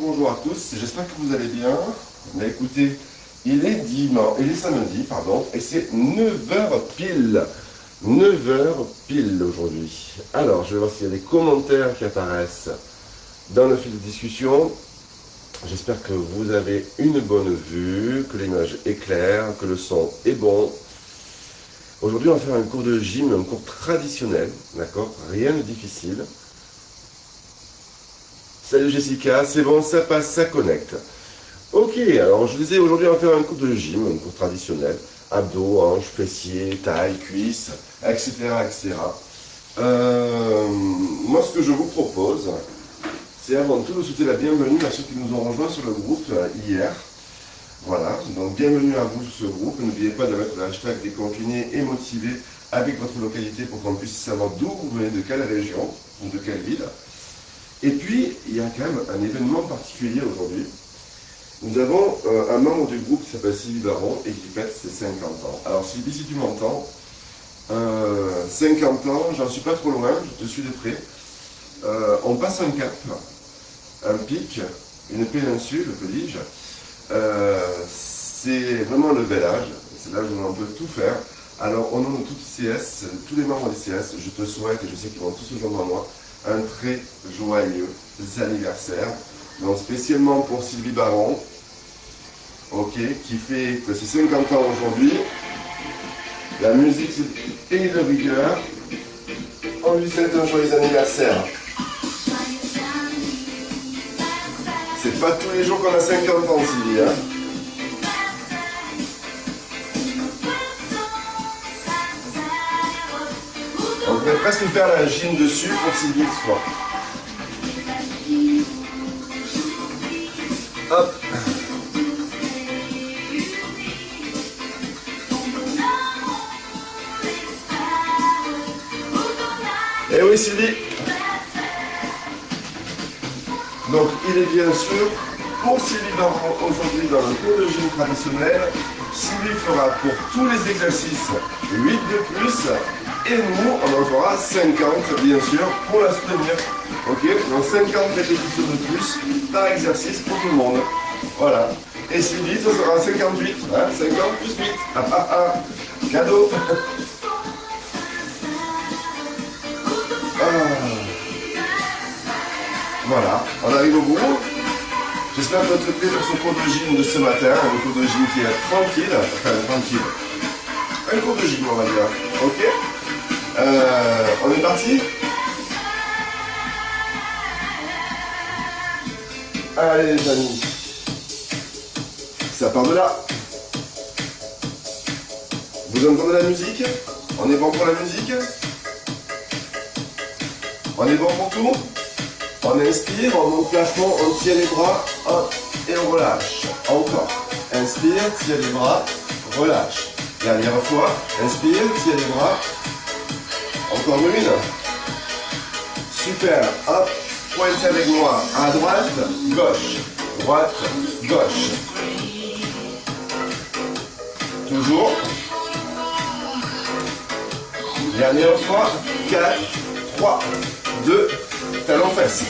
bonjour à tous, j'espère que vous allez bien. Mais écoutez, il est samedi, pardon, et c'est 9h pile. 9h pile aujourd'hui. Alors, je vais voir s'il y a des commentaires qui apparaissent dans le fil de discussion. J'espère que vous avez une bonne vue, que l'image est claire, que le son est bon. Aujourd'hui, on va faire un cours de gym, un cours traditionnel, d'accord? Rien de difficile. Salut Jessica, c'est bon, ça passe, ça connecte. Ok, alors je disais, aujourd'hui, on va faire un cours de gym, un cours traditionnel. Abdos, hanches, fessiers, taille, cuisses, etc. etc. Moi, ce que je vous propose, c'est avant tout de souhaiter la bienvenue à ceux qui nous ont rejoints sur le groupe hier. Voilà, donc bienvenue à vous sur ce groupe. N'oubliez pas de mettre le hashtag déconfiné et motivé avec votre localité pour qu'on puisse savoir d'où vous venez, de quelle région ou de quelle ville. Et puis, il y a quand même un événement particulier aujourd'hui. Nous avons un membre du groupe qui s'appelle Sylvie Baron et qui fête ses 50 ans. Alors Sylvie, si tu m'entends, 50 ans, j'en suis pas trop loin, je te suis de près. On passe un cap, un pic, une péninsule, que dis-je. C'est vraiment le bel âge, c'est l'âge où on peut tout faire. Alors au nom de toutes CS, tous les membres des CS, je te souhaite, et je sais qu'ils vont tous se joindre à moi, un très joyeux anniversaire. Donc spécialement pour Sylvie Baron, ok, qui fait ses 50 ans aujourd'hui. La musique est de rigueur. On lui souhaite un joyeux anniversaire. C'est pas tous les jours qu'on a 50 ans, Sylvie, hein. On pourrait presque faire la gym dessus pour Sylvie ce soir. Hop. Et oui Sylvie. Donc il est bien sûr pour Sylvie Baron aujourd'hui dans le cours de gym traditionnel. Sylvie fera pour tous les exercices 8 de plus. Et nous, on en fera 50, bien sûr, pour la soutenir. Ok, donc 50 répétitions de plus par exercice pour tout le monde. Voilà. Et Sylvie, ça sera 58. Hein, 50 plus 8. Ah, ah, ah. Cadeau. Ah. Voilà, on arrive au bout. J'espère que votre plaît pour ce cours de gym de ce matin. Un cours de gym qui est tranquille. Enfin, tranquille. Un cours de gym, on va dire. Ok. On est parti? Allez les amis, ça part de là. Vous entendez la musique? On est bon pour la musique? On est bon pour tout? On inspire, on monte la fond, on tient les bras, hop, et on relâche. Encore. Inspire, tire les bras, relâche. Dernière fois, inspire, tire les bras. Encore une. Super. Hop. Pointe avec moi. À droite, gauche. Droite, gauche. Toujours. Dernière fois. 4, 3, 2, talon fesse.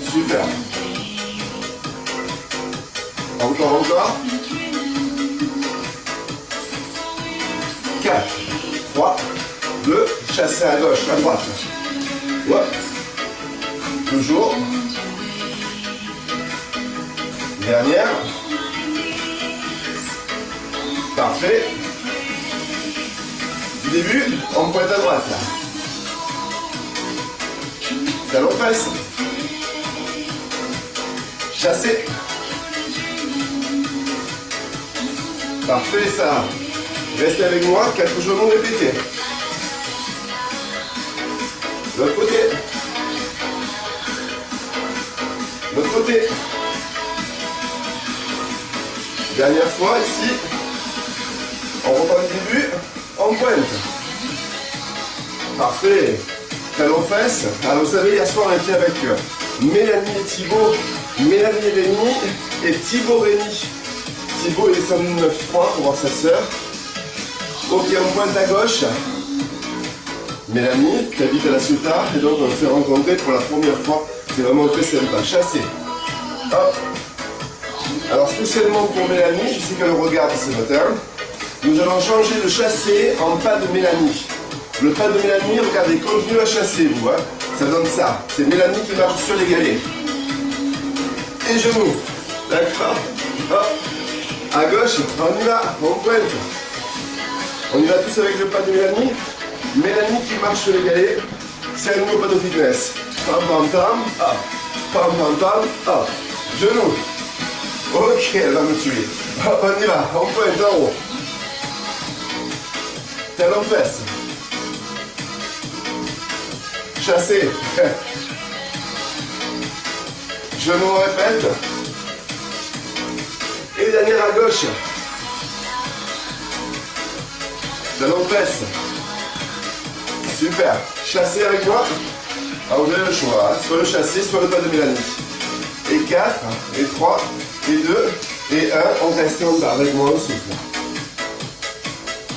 Super. Encore. 4, 3, 2, chasser à gauche, à droite. Ouais. Toujours. Dernière. Parfait. Du début, on pointe à droite. Talon fesse. Chasser. Parfait ça. Restez avec moi, 4 genoux répétés. L'autre côté. L'autre côté. Dernière fois ici. On reprend le début. On pointe. Parfait. Talon fesse. Alors vous savez, hier soir on était avec Mélanie et Thibaut. Mélanie et Rémi et Thibaut Rémi. Thibaut est descendu de 9-3 pour voir sa sœur. Ok, on pointe à gauche. Mélanie, qui habite à la Ciotat, et donc on s'est rencontrés pour la première fois C'est vraiment très sympa. Chassé. Hop. Alors spécialement pour Mélanie, je sais qu'elle regarde ce matin, nous allons changer le chassé en pas de Mélanie. Le pas de Mélanie, regardez, continue à chasser vous. Hein. Ça donne ça. C'est Mélanie qui marche sur les galets. Et genoux. D'accord. Hop. À gauche, on y va, on pointe. On y va tous avec le pas de Mélanie. Mélanie qui marche sur les galets, c'est un nouveau pas de fitness. Pam pam pam, hop. Pam pam pam, hop. Genoux. Ok, elle va me tuer. Hop, on y va, on pointe en haut. Talon fesse. Chassé. Genoux, on répète. Et dernière à gauche. Talon fesse. Super. Chassé avec moi. Alors vous avez le choix. Hein. Soit le chassé, soit le pas de Mélanie. Et 4, et 3, et 2, et 1. On reste en bas avec moi au souffle.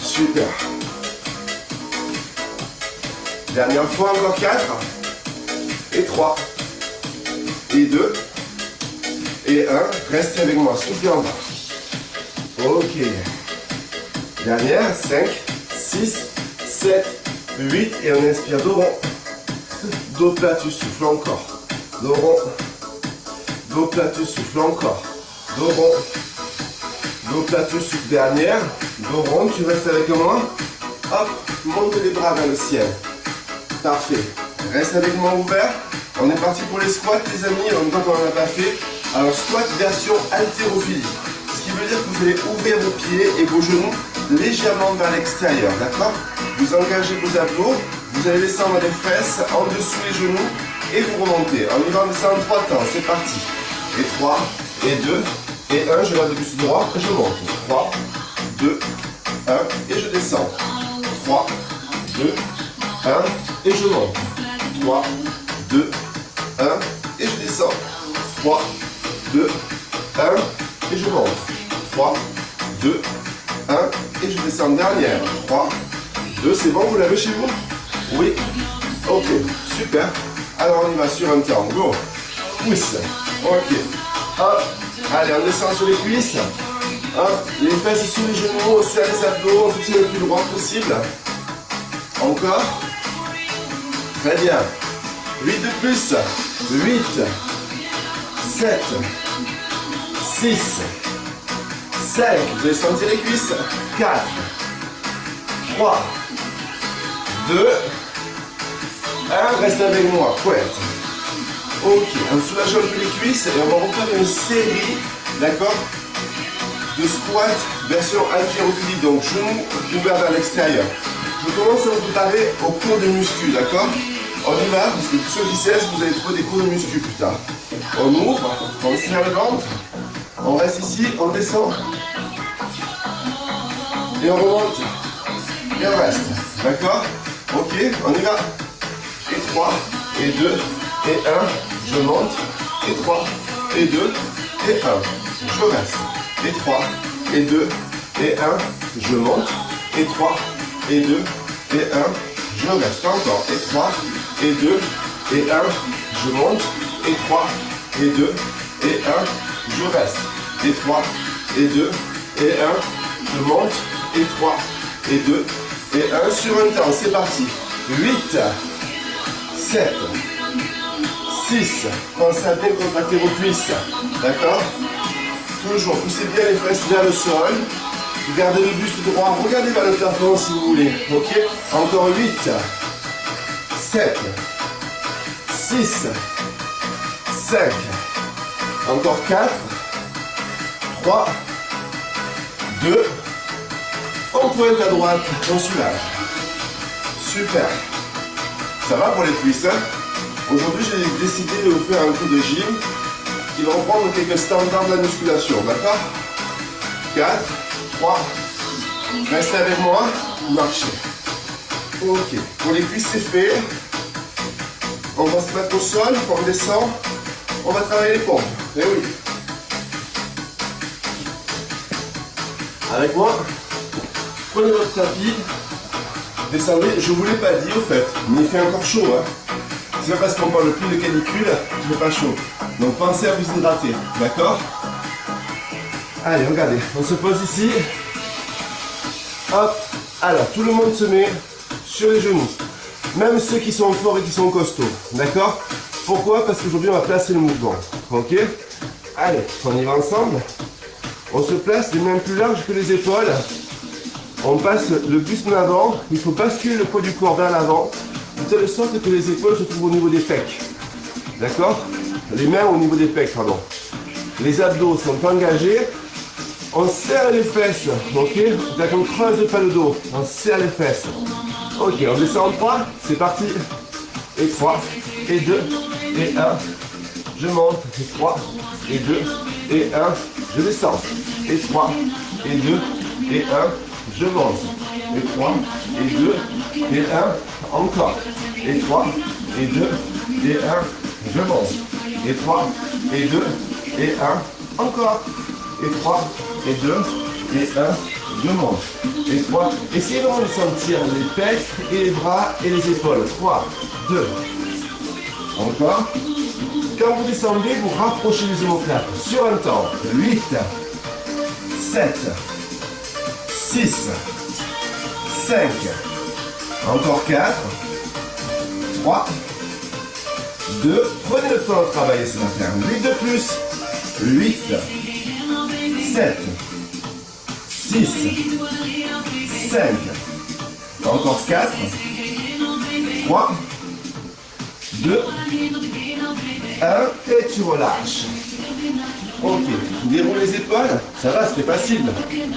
Super. Dernière fois, encore 4, et 3, et 2, et 1. Restez avec moi. Soufflez en bas. Ok. Dernière, 5, 6, 7, 8. Et on inspire dos rond. Dos plat, tu souffles encore. Dos rond. Dos plat, tu souffles encore. Dos rond. Dos plat, tu souffles. Dernière. Dos rond, tu restes avec moi. Hop, monte les bras vers le ciel. Parfait. Reste avec moi ouvert. On est parti pour les squats, les amis. En même temps qu'on n'en a pas fait. Alors, squat version haltérophilie. Ce qui veut dire que vous allez ouvrir vos pieds et vos genoux légèrement vers l'extérieur. D'accord? Vous engagez vos abdos. Vous allez descendre les fesses en dessous les genoux et vous remontez. On y va en descendant 3 temps. C'est parti. Et 3, et 2, et 1. Je lève le buste droit et je monte. 3, 2, 1. Et je descends. 3, 2, 1. Et je monte. 3, 2, 1. Et je descends. 3, 2, 1. Et je monte. 3, 2, 1. Et je descends. Dernière. 3, 2. C'est bon, vous l'avez chez vous? Oui. Ok. Super. Alors on y va sur un temps. Go. Pousse. Ok. Hop. Allez, on descend sur les cuisses. Hop. Les fesses sous les genoux. On serre les abdos. On se tient le plus droit possible. Encore. Très bien. 8 de plus. 8. 7. 6. 5. Vous allez sentir les cuisses. 4. 3. 2. 1. Reste avec moi. Pointe. Ok, on soulage un peu les cuisses et on va refaire une série, d'accord, de squats version haltérophilie, donc genoux ouverts vers l'extérieur. Je commence à vous préparer au cours de muscu, d'accord? On y va, parce que ceux qui cessent, vous allez trouver des cours de muscu plus tard. On ouvre, on serre le ventre, on reste ici, on descend, et on remonte, et on reste, d'accord? Ok, on y va. Et 3, et 2, et 1, je monte, et 3, et 2, et 1, je reste, et 3, et 2, et 1, je monte, et 3, et 2, et 1, je reste, encore, et 3, et 2, et 1, je monte, et 3, et 2, et 1, je reste, et 3, et 2, et 1, je monte, et 3, et 2, et 1, sur un temps, c'est parti, 8, 7, 6, pensez à bien contracter vos cuisses, d'accord? Toujours, poussez bien les fesses vers le sol, gardez le buste droit, regardez vers le plafond si vous voulez, ok? Encore 8, 7, 6, 5, encore 4, 3, 2, on pointe à droite, on soulage. Super. Ça va pour les cuisses, hein? Aujourd'hui, j'ai décidé de vous faire un coup de gym qui va reprendre quelques standards de la musculation, d'accord? 4, 3, restez avec moi, marchez. Ok, pour les cuisses, c'est fait. On va se mettre au sol, on descend, on va travailler les pompes. Eh oui. Avec moi, prenez votre tapis, descendez. Je ne vous l'ai pas dit au fait, mais il fait encore chaud, hein. c'est pas parce qu'on parle plus de canicule qu'il fait pas chaud. Donc pensez à vous hydrater, d'accord? Allez, regardez, on se pose ici. Hop, alors tout le monde se met sur les genoux. Même ceux qui sont forts et qui sont costauds, d'accord? Pourquoi? Parce qu'aujourd'hui on va placer le mouvement, ok? Allez, on y va ensemble. On se place les mains plus larges que les épaules. On passe le buste en avant. Il faut basculer le poids du corps vers l'avant, de telle sorte que les épaules se trouvent au niveau des pecs. D'accord? Les mains au niveau des pecs, pardon. Les abdos sont engagés. On serre les fesses, ok? C'est-à-dire qu'on ne creuse pas le dos. On serre les fesses. Ok, on descend en 3. C'est parti. Et 3, et 2, et 1. Je monte. Et 3, et 2, et 1. Je descends. Et 3, et 2, et 1. Je monte. Et 3, et 2, et 1. Encore. Et 3, et 2, et 1. Je monte. Et 3, et 2, et 1. Encore. Et 3, et 2, et 1. Je monte. Et 3. Essayez vraiment de sentir les pecs et les bras et les épaules. 3, 2. Encore. Quand vous descendez, vous rapprochez les omoplates. Sur un temps. 8, 7, 6, 5. Encore 4, 3, 2. Prenez le temps de travailler ce matin. 8 de plus. 8, 7, 6, 5. Encore 4, 3, 2, 1. Et tu relâches. Ok, déroule les épaules, ça va, c'était facile.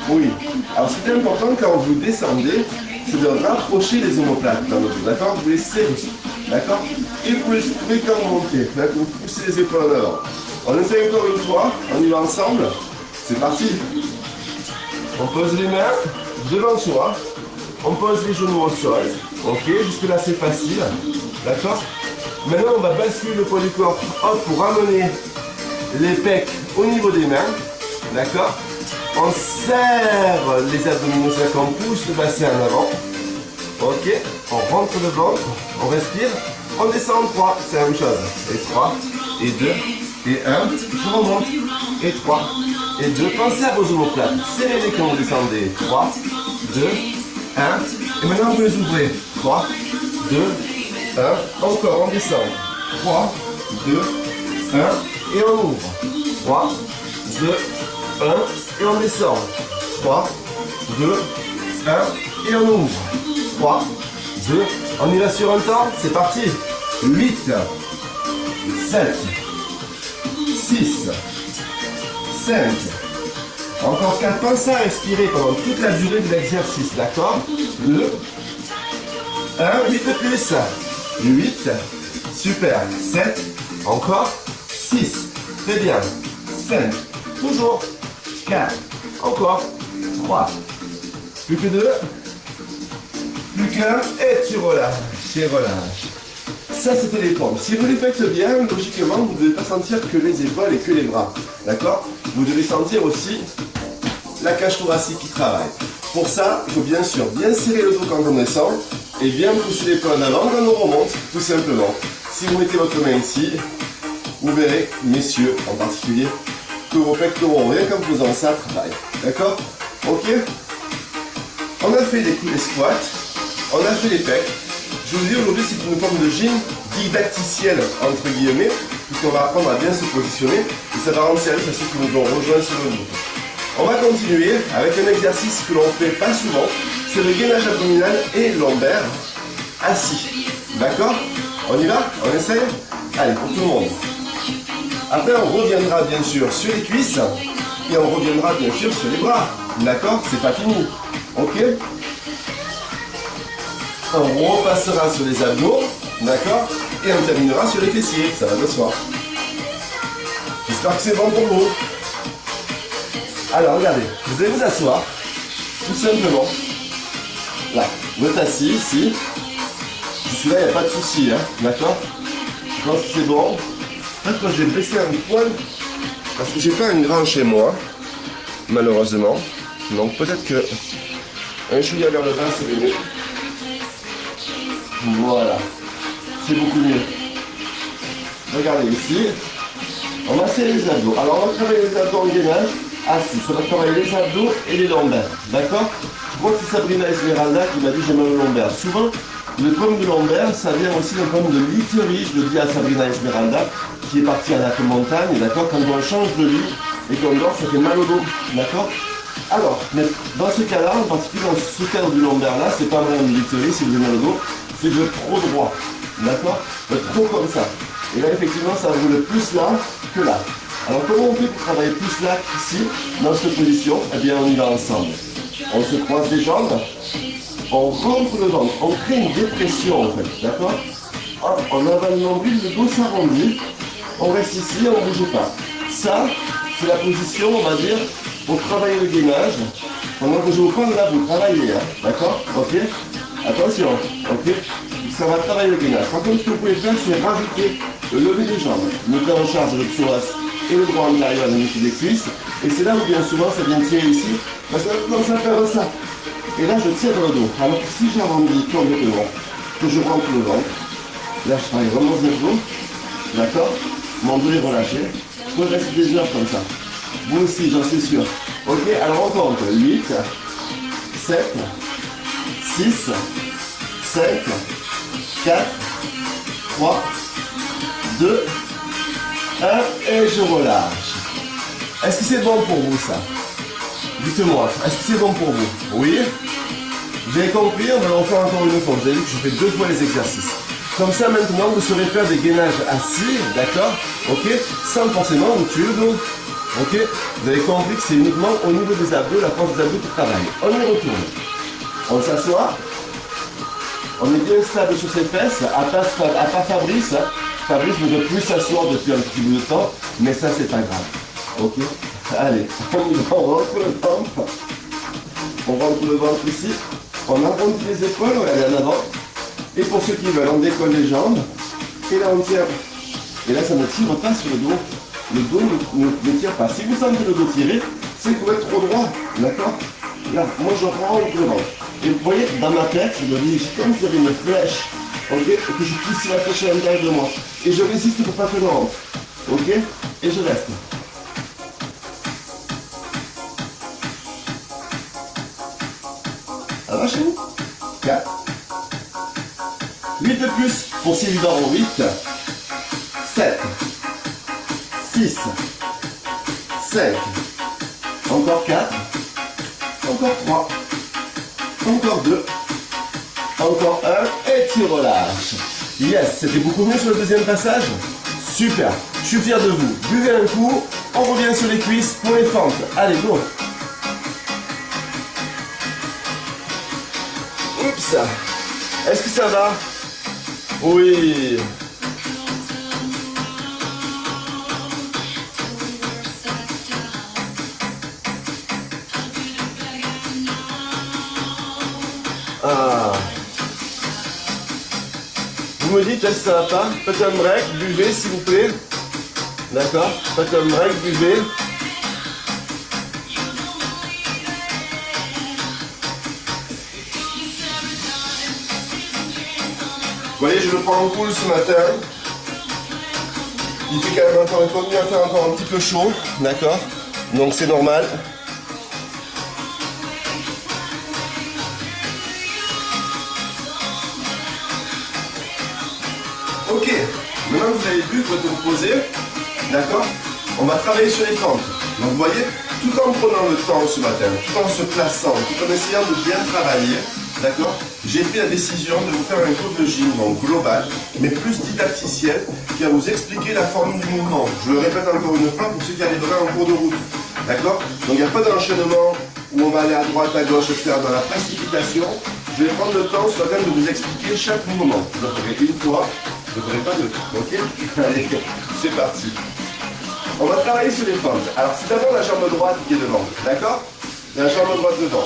Oui. Alors ce qui est important quand vous descendez, c'est de rapprocher les omoplates dans le dos, d'accord? Vous les serrez, d'accord? Et vous les trouvez quand vous montez, d'accord? Vous poussez les épaules en avant. On essaie encore une fois, on y va ensemble. C'est parti. On pose les mains devant soi, on pose les genoux au sol. Ok, jusque là c'est facile, d'accord? Maintenant on va basculer le poids du corps, hop, pour ramener les pecs au niveau des mains, d'accord? On serre les abdominaux, c'est-à-dire qu'on pousse le bassin en avant. Ok, on rentre le ventre, on respire, on descend en 3, c'est la même chose. Et 3, et 2, et 1, je remonte, et 3, et 2. Pensez à vos omoplates, serrez-les quand vous descendez. 3, 2, 1, et maintenant vous les ouvrez. 3, 2, 1, encore, on descend. 3, 2, 1, et on ouvre. 3, 2, 1, et on descend. 3, 2, 1, et on ouvre. 3, 2, on y va sur un temps, c'est parti. 8, 7, 6, 5, encore 4. Pensez à respirer pendant toute la durée de l'exercice, d'accord? 2, 1, 8 de plus. 8, super. 7, encore. 6, très bien. 5, toujours. 4, encore. 3, plus que 2, plus qu'un, et tu relâches, et relâches. Ça, c'était les pompes. Si vous les faites bien, logiquement, vous ne devez pas sentir que les épaules et que les bras. D'accord? Vous devez sentir aussi la cage thoracique qui travaille. Pour ça, il faut bien sûr bien serrer le dos quand on descend et bien pousser les poings en avant quand on remonte, tout simplement. Si vous mettez votre main ici, vous verrez, messieurs en particulier, que vos pectoraux, rien qu'en faisant ça, travaillent. D'accord? Ok? On a fait des coups de squats, on a fait les pecs. Je vous dis aujourd'hui c'est une forme de gym didacticielle entre guillemets, puisqu'on va apprendre à bien se positionner et ça va rendre service à ceux qui nous ont rejoints sur le groupe. On va continuer avec un exercice que l'on fait pas souvent, c'est le gainage abdominal et lombaire assis. D'accord? On y va? On essaye? Allez, pour tout le monde. Après on reviendra bien sûr sur les cuisses et on reviendra bien sûr sur les bras. D'accord? C'est pas fini. Ok? On repassera sur les abdos, d'accord? Et on terminera sur les fessiers, ça va de soi. J'espère que c'est bon pour vous. Alors regardez, vous allez vous asseoir, tout simplement. Là, vous êtes assis ici. Jusque-là, il n'y a pas de souci, hein, d'accord? Je pense que c'est bon. Peut-être que je vais baisser un poil, parce que j'ai pas un grand chez moi, malheureusement. Donc peut-être que un chouïa vers le bas, c'est mieux. Voilà, c'est beaucoup mieux. regardez ici, on va serrer les abdos. Alors on va travailler les abdos en gainage, assis, ça va travailler les abdos et les lombaires, d'accord? Moi c'est Sabrina Esmeralda qui m'a dit j'ai mal au lombaire. Souvent, le problème de lombaire, ça vient aussi d'un problème de literie, je le dis à Sabrina Esmeralda, qui est partie à la montagne, d'accord? Quand on change de lit et qu'on dort, ça fait mal au dos, d'accord? Alors, mais dans ce cas-là, en particulier dans ce cadre du lombaire-là, c'est pas vraiment de literie, c'est de mal au dos, c'est de trop droit, d'accord? De trop comme ça. Et là, effectivement, ça roule plus là que là. Alors, comment on fait pour travailler plus là qu'ici, dans cette position? Eh bien, on y va ensemble. On se croise les jambes, on rentre le ventre, on crée une dépression, en fait, d'accord? Hop, on avale le nombril, le dos s'arrondit, on reste ici, on ne bouge pas. Ça, c'est la position, on va dire, pour travailler le gainage. Pendant que je vous prends là, vous travaillez, hein, d'accord? Ok? Attention, ok? Ça va travailler le gainage. Par contre, ce que vous pouvez faire, c'est rajouter le lever des jambes, monter en charge le psoas et le droit antérieur à la limite des cuisses. Et c'est là où bien souvent ça vient tirer ici, parce que là, on commence à faire ça. Et là, je tire dans le dos. Alors que si j'arrondis complètement, que je rentre le ventre, là, je travaille vraiment le dos, d'accord? Mon dos est relâché. Je peux rester des heures comme ça. Vous aussi, j'en suis sûr. Ok, alors on compte. 8, 7, 6, 5, 4, 3, 2, 1, et je relâche. Est-ce que c'est bon pour vous ça? Dites-moi, est-ce que c'est bon pour vous? Oui? Vous avez compris? On va le refaire encore une fois. Vous avez vu que je fais 2 fois les exercices. Comme ça maintenant vous saurez faire des gainages assis, d'accord? Ok? Sans forcément vous tuer le dos. Ok? Vous avez compris que c'est uniquement au niveau des abdos, la force des abdos qui travaille. On y retourne. On s'assoit. On est bien stable sur ses fesses, à part Fabrice. Hein. Fabrice ne veut plus s'asseoir depuis un petit bout de temps, mais ça c'est pas grave. Ok? Allez, on rentre le ventre. On rentre le ventre ici. On arrondit les épaules, on est en avant. Et pour ceux qui veulent, on décolle les jambes. Et là on tire. Et là ça ne tire pas sur le dos. Le dos ne tire pas. Si vous sentez le dos tirer, c'est pour être trop droit. D'accord? Là, moi je rentre le ventre. Et vous voyez, dans ma tête, je me dis, comme si j'avais une flèche, ok, et que je pousse la flèche à l'intérieur de moi. Et je résiste pour pas que je rentre. Ok? Et je reste. Arrachez-vous. 4. 8 de plus pour Sylvie Baron. 8. 7. 6. 5. Encore 4. Encore 3. Encore 2. Encore 1. Et tu relâches. Yes, c'était beaucoup mieux sur le deuxième passage. Super. Je suis fier de vous. Buvez un coup. On revient sur les cuisses pour les fentes. Allez, go. Oups. Est-ce que ça va? Oui. Ah. Vous me dites, est-ce que ça va pas? Faites un break, buvez s'il vous plaît. D'accord? Faites un break, buvez. Vous voyez, je le prends en cool ce matin. Il fait quand même encore, il continue à faire encore un petit peu chaud. D'accord? Donc c'est normal. Ok, maintenant que vous avez bu, vous pouvez vous reposer, d'accord? On va travailler sur les fentes. Donc vous voyez, tout en prenant le temps ce matin, tout en se plaçant, tout en essayant de bien travailler, d'accord? J'ai pris la décision de vous faire un cours de gym, donc global, mais plus didacticiel, qui va vous expliquer la forme du mouvement. Je le répète encore une fois pour ceux qui arriveraient en cours de route, d'accord? Donc il n'y a pas d'enchaînement où on va aller à droite, à gauche, etc. dans la précipitation. Je vais prendre le temps ce matin de vous expliquer chaque mouvement. Je le ferai une fois. Je ne ferai pas deux, ok? Allez, c'est parti. On va travailler sur les fentes. Alors, c'est d'abord la jambe droite qui est devant, d'accord? La jambe droite devant.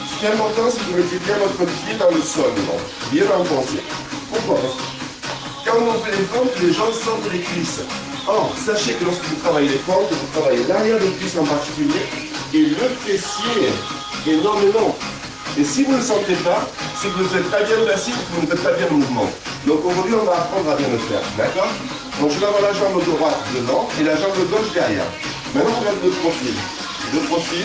Ce qui est important, c'est que vous mettez bien votre pied dans le sol devant, bien enfoncé. Pourquoi? Quand on fait les fentes, les jambes sentent les cuisses. Or, sachez que lorsque vous travaillez les fentes, vous travaillez l'arrière des cuisses en particulier et le fessier énormément. Et si vous ne le sentez pas, c'est que vous ne faites pas bien le bassin, que vous ne faites pas bien le mouvement. Donc aujourd'hui, on va apprendre à bien le faire, d'accord? Donc je vais avoir la jambe droite devant et la jambe gauche derrière. Maintenant on regarde le profil. Le profil,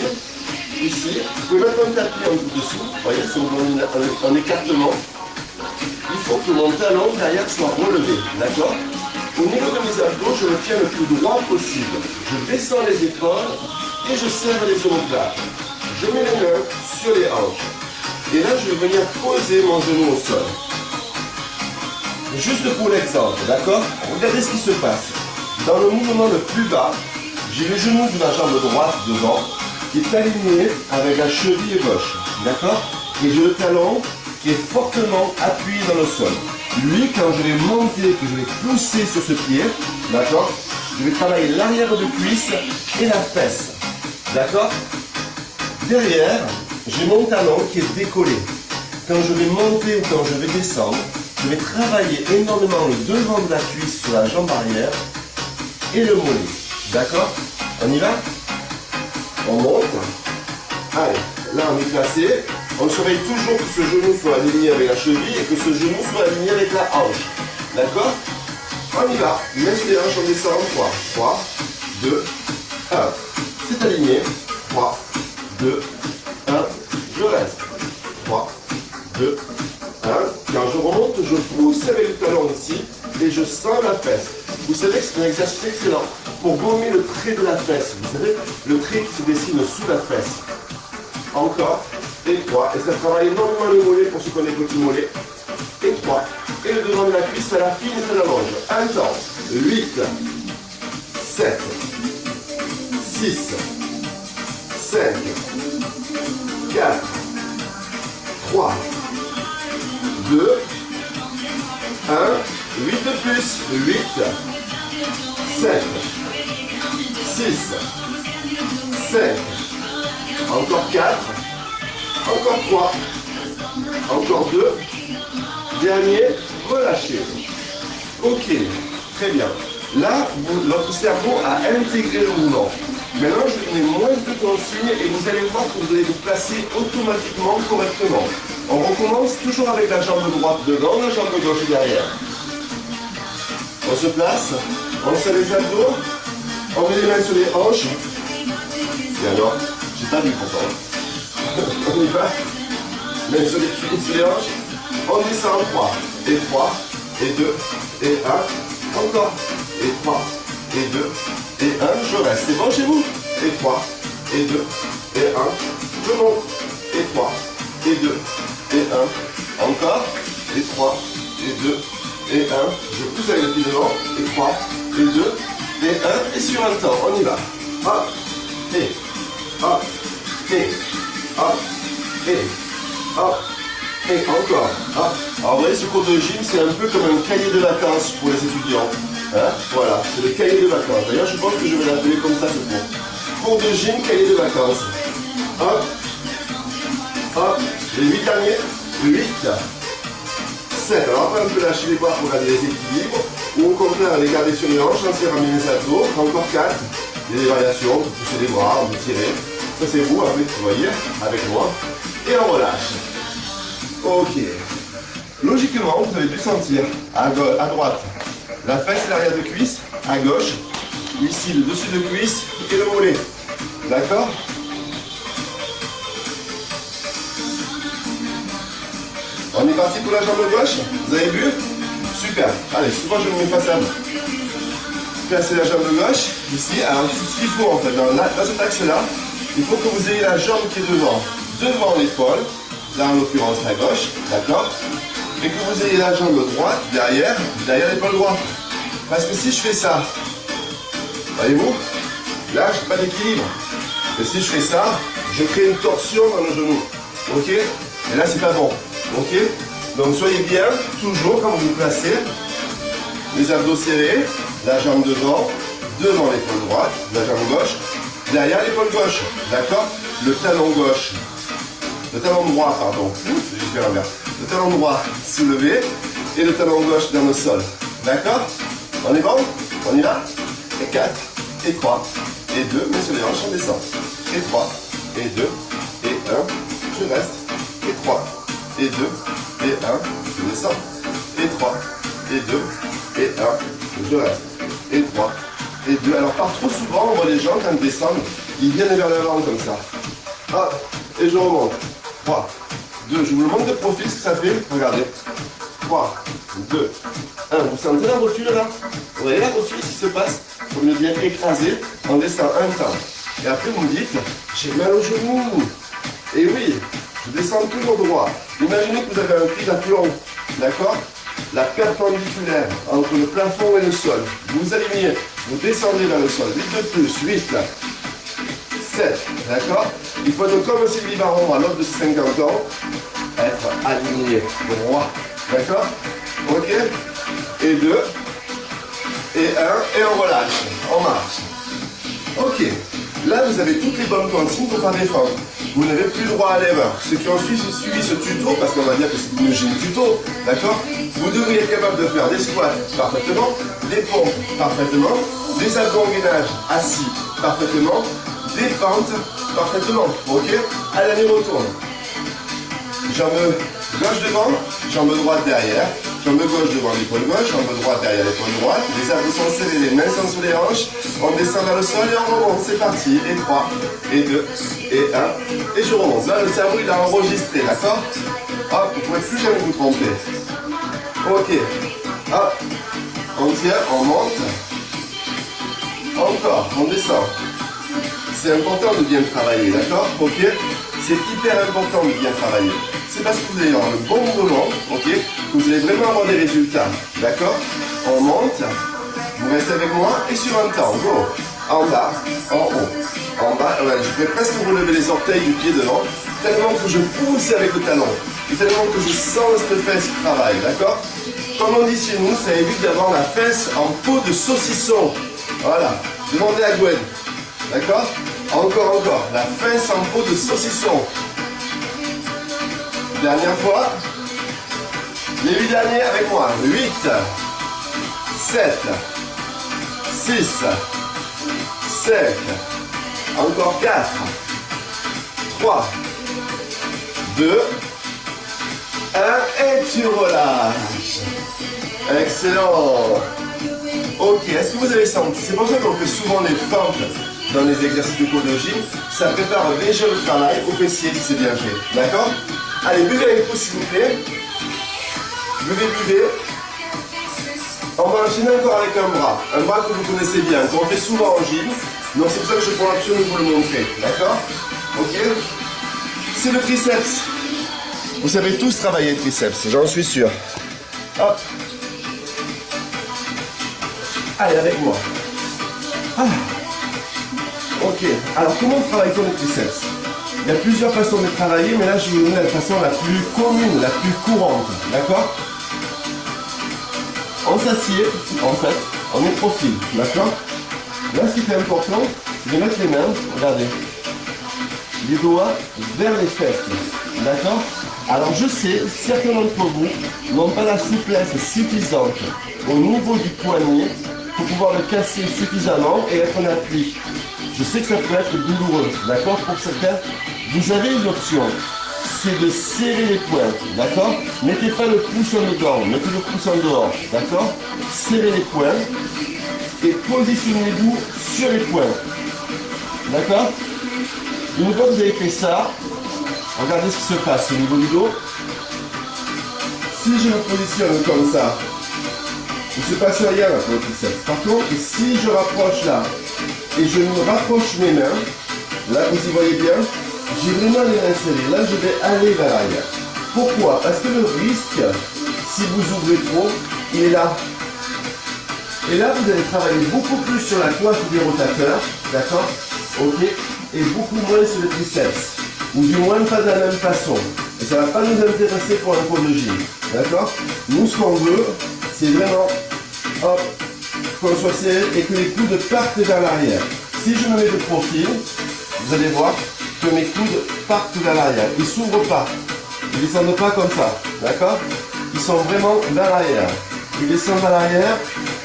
ici, vous pouvez mettre un tapis en dessous. Vous voyez, c'est un écartement. Il faut que mon talon derrière soit relevé. D'accord? Au niveau de mes abdos, je le tiens le plus droit possible. Je descends les épaules et je serre les omoplates. Je mets les mains sur les hanches. Et là, je vais venir poser mon genou au sol. Juste pour l'exemple, d'accord? Regardez ce qui se passe. Dans le mouvement le plus bas, j'ai le genou de la jambe droite devant qui est aligné avec la cheville gauche. D'accord? Et j'ai le talon qui est fortement appuyé dans le sol. Lui, quand je vais monter, que je vais pousser sur ce pied, d'accord? Je vais travailler l'arrière de cuisse et la fesse. D'accord? Derrière, j'ai mon talon qui est décollé. Quand je vais monter ou quand je vais descendre, je vais travailler énormément le devant de la cuisse sur la jambe arrière et le mollet. D'accord? On y va? On monte. Allez, là on est placé. On surveille toujours que ce genou soit aligné avec la cheville et que ce genou soit aligné avec la hanche. D'accord? On y va. Laisse les hanches, on descend. 3, 2, 1. C'est aligné. 3, 2, 1. Je reste. 3, 2, 1. Quand je remonte, je pousse avec le talon ici et je sens la fesse. Vous savez que c'est un exercice excellent pour gommer le trait de la fesse. Vous savez, le trait qui se dessine sous la fesse. Encore. Et 3. Et ça travaille énormément le mollet pour ceux qui ont les petits mollets. Et 3. Et le devant de la cuisse, ça la fine et ça la longe. Un temps. 8, 7, 6, 5, 4, 3, 2, 1. 8 de plus. 8, 7, 6, 5, encore 4, encore 3, encore 2, dernier, relâchez. Ok, très bien. Là, votre cerveau a intégré le mouvement. Maintenant, je vous mets moins de consignes et vous allez voir que vous allez vous placer automatiquement correctement. On recommence toujours avec la jambe droite devant, la jambe gauche derrière. On se place, on serre les abdos, on met les mains sur les hanches. Et alors, j'ai pas vu pourtant. On y va. Mains sur les hanches. On descend 3, et 3, et 2, et 1. Encore. Et 3, et 2, et 1. Je reste. C'est bon chez vous? Et 3, et 2, et 1. Je monte. Et 3, et 2, et 1. Encore. Et 3, et 2, et 1. Je pousse avec le pied devant. Et 3, et 2, et 1. Et sur un temps. On y va. Hop. Et. Hop. Et. Hop. Et. Hop. Et encore. Hop. Alors vous voyez, ce cours de gym, c'est un peu comme un cahier de vacances pour les étudiants. Hein? Voilà, c'est le cahier de vacances. D'ailleurs, je pense que je vais l'appeler comme ça ce cours. Cours de gym, cahier de vacances. Hop. Hop. Les 8 derniers. 8. 7. Alors après, on peut lâcher les bras pour garder les équilibres. Ou au contraire, les garder sur les hanches, on serre bien les abdos. Encore 4. Il y a des variations. On peut pousser les bras, on peut tirer. Ça, c'est vous, avec, vous voyez, avec moi. Et on relâche. Ok. Logiquement, vous avez dû sentir à droite la fesse et l'arrière de cuisse, à gauche, ici le dessus de cuisse et le mollet. D'accord? On est parti pour la jambe gauche. Vous avez vu? Super. Allez, souvent je me mets face à vous. Placez la jambe gauche, ici. Alors, ce qu'il faut en fait, dans cet axe-là, il faut que vous ayez la jambe qui est devant l'épaule, là en l'occurrence la gauche, d'accord? Et que vous ayez la jambe droite derrière l'épaule droite. Parce que si je fais ça, voyez-vous, là je n'ai pas d'équilibre. Et si je fais ça, je crée une torsion dans le genou. Ok? Et là c'est pas bon. Ok? Donc soyez bien, toujours quand vous vous placez, les abdos serrés, la jambe devant l'épaule droite, la jambe gauche, derrière l'épaule gauche. D'accord? Le talon droit, pardon. Le talon droit soulevé et le talon gauche dans le sol. D'accord? On est bon? On y va? Et 4, et 3, et 2, mais sur les hanches, on descend. Et 3, et 2, et 1, je reste. Et 3, et 2, et 1, je descends. Et 3, et 2, et 1, je reste. Et 3, et 2. Alors par trop souvent, on voit les gens quand ils descendent, ils viennent vers l'avant comme ça. Hop, et je remonte. 3, 2, je vous le montre de profil ce que ça fait. Regardez. 3, 2, 1. Vous sentez la rotule là? Vous voyez la rotule, ce qui se passe? Au lieu de bien écraser, on descend un temps. Et après vous me dites, j'ai mal au genou. Et oui, je descends toujours droit. Imaginez que vous avez un fil à plomb, d'accord? La perpendiculaire entre le plafond et le sol. Vous alignez, vous descendez vers le sol. 8 de plus, 8 là. 7, d'accord? Il faut donc, comme Sylvie Baron à l'autre de ses 50 ans, être aligné droit, d'accord? Ok? Et 2, et 1, et on relâche, on marche. Ok, là vous avez toutes les bonnes consignes pour faire défendre. Vous n'avez plus droit à l'erreur. Ceux qui ont suivi ce tuto, parce qu'on va dire que c'est une gym tuto, d'accord? Vous devriez être capable de faire des squats parfaitement, des pompes parfaitement, des abdos-gainage assis parfaitement, des fentes parfaitement, ok? À l'aller-retour. Jambe gauche devant, jambe droite derrière, jambe gauche devant l'épaule gauche, jambe droite derrière l'épaule droite, les abdos sont serrés, les mains sont sur les hanches, on descend vers le sol et on remonte, c'est parti, et 3, et 2, et 1, et je remonte. Là le cerveau il a enregistré, d'accord? Hop, vous ne pouvez plus jamais vous tromper. Ok, hop, on tient, on monte, encore, on descend. C'est important de bien travailler, d'accord? Ok? C'est hyper important de bien travailler. C'est parce que vous allez avoir le bon mouvement, ok? Que vous allez vraiment avoir des résultats, d'accord? On monte, vous restez avec moi et sur un temps, go! En bas, en haut, en bas, ouais, je vais presque relever les orteils du pied devant, tellement que je pousse avec le talon, et tellement que je sens cette fesse qui travaille, d'accord? Comme on dit chez nous, ça évite d'avoir la fesse en peau de saucisson. Voilà, demandez à Gwen. D'accord? Encore. La fesse en peau de saucisson. Dernière fois. Les 8 derniers avec moi. 8, 7, 6, 5. Encore 4, 3, 2, 1. Et tu relâches. Excellent. Ok, est-ce que vous avez senti? C'est pour ça qu'on fait souvent les fentes dans les exercices de cours de gym. Ça prépare déjà le travail au fessier si c'est bien fait. D'accord? Allez, buvez avec vous s'il vous plaît. Buvez. On va enchaîner encore avec un bras. Un bras que vous connaissez bien, qu'on fait souvent en gym. Donc c'est pour ça que je prends l'option de vous le montrer. D'accord? Ok? C'est le triceps. Vous savez tous travailler le triceps, j'en suis sûr. Hop. Allez, avec moi. Ah. Ok, alors comment travaille-t-on le triceps? Il y a plusieurs façons de travailler, mais là je vais vous donner la façon la plus commune, la plus courante. D'accord? On s'assied, en fait, on est profil. D'accord? Là, ce qui est important, c'est de mettre les mains, regardez, les doigts vers les fesses. D'accord? Alors je sais, certains d'entre vous n'ont pas la souplesse suffisante au niveau du poignet pour pouvoir le casser suffisamment et être en appui. Je sais que ça peut être douloureux, d'accord? Pour certains, vous avez une option, c'est de serrer les poings, d'accord? Mettez pas le pouce en dedans, mettez le pouce en dehors, d'accord? Serrez les poings et positionnez-vous sur les poings, d'accord? Une fois que vous avez fait ça, regardez ce qui se passe au niveau du dos. Si je me positionne comme ça, il ne se passe rien pour le triceps. Par contre, si je rapproche là, et je me rapproche mes mains, là vous y voyez bien, j'ai vraiment les mains serrées. Là je vais aller vers l'arrière. Pourquoi? Parce que le risque, si vous ouvrez trop, il est là. Et là vous allez travailler beaucoup plus sur la coiffe des rotateurs, d'accord? Ok? Et beaucoup moins sur le triceps. Ou du moins pas de la même façon. Et ça ne va pas nous intéresser pour un cours de gym. D'accord? Nous, ce qu'on veut, c'est vraiment, hop, qu'on soit serré et que les coudes partent vers l'arrière. Si je me mets de profil, vous allez voir que mes coudes partent vers l'arrière. Ils ne s'ouvrent pas. Ils ne descendent pas comme ça. D'accord? Ils sont vraiment vers l'arrière. Ils descendent vers l'arrière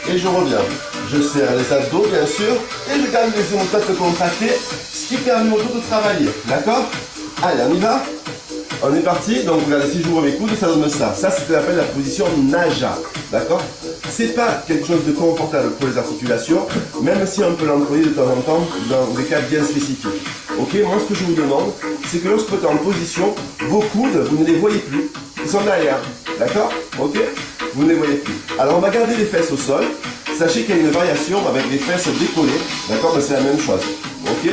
et je reviens. Je serre les abdos, bien sûr, et je garde les omoplates contractées, ce qui permet au dos de travailler. D'accord? Allez, on y va? On est parti, donc regardez, si j'ouvre mes coudes, ça donne ça. Ça, c'est ce qu'on appelle la position Naja, d'accord? C'est pas quelque chose de confortable pour les articulations, même si on peut l'employer de temps en temps dans des cas bien spécifiques. Ok, moi ce que je vous demande, c'est que lorsque vous êtes en position, vos coudes, vous ne les voyez plus. Ils sont derrière, d'accord? Ok? Vous ne les voyez plus. Alors on va garder les fesses au sol. Sachez qu'il y a une variation avec les fesses décollées, d'accord? Mais c'est la même chose. Ok?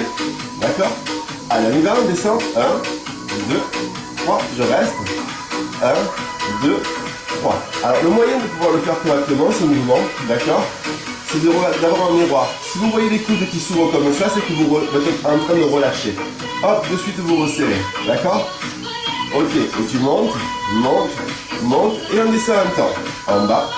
D'accord? Allez, on y va, on descend. 1, 2, 3, je reste. 1, 2, 3. Alors le moyen de pouvoir le faire correctement, ce mouvement, d'accord? C'est d'avoir un miroir. Si vous voyez les coudes qui s'ouvrent comme ça, c'est que vous êtes en train de relâcher. Hop, de suite vous resserrez. D'accord? Ok, et tu montes, montes, montes, et on descend un temps. En bas,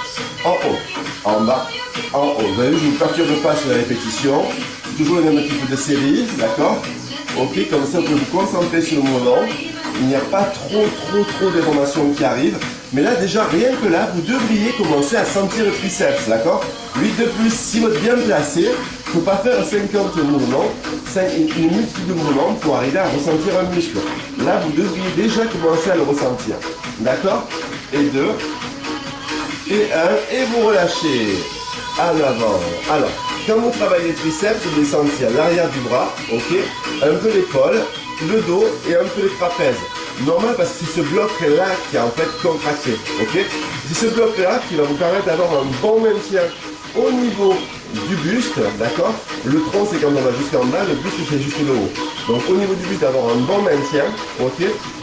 en haut, en bas, en haut. Vous avez vu, je ne vous perturbe pas sur la répétition. C'est toujours le même type de série, d'accord? Ok, comme ça vous pouvez vous concentrer sur le mouvement. Il n'y a pas trop d'informations qui arrivent. Mais là, déjà, rien que là, vous devriez commencer à sentir le triceps, d'accord? 8 de plus, si vous êtes bien placé, il ne faut pas faire 50 mouvements, une multitude de mouvements pour arriver à ressentir un muscle. Là, vous devriez déjà commencer à le ressentir, d'accord? Et 2, et 1, et vous relâchez. À l'avant. Alors, quand vous travaillez les triceps, vous allez sentir l'arrière du bras, ok? Un peu l'épaule, le dos et un peu les trapèzes. Normal parce que c'est ce bloc-là qui est en fait contracté, ok? C'est ce bloc-là qui va vous permettre d'avoir un bon maintien au niveau du buste, d'accord? Le tronc c'est quand on va jusqu'en bas, le buste c'est juste le haut. Donc au niveau du buste d'avoir un bon maintien, ok?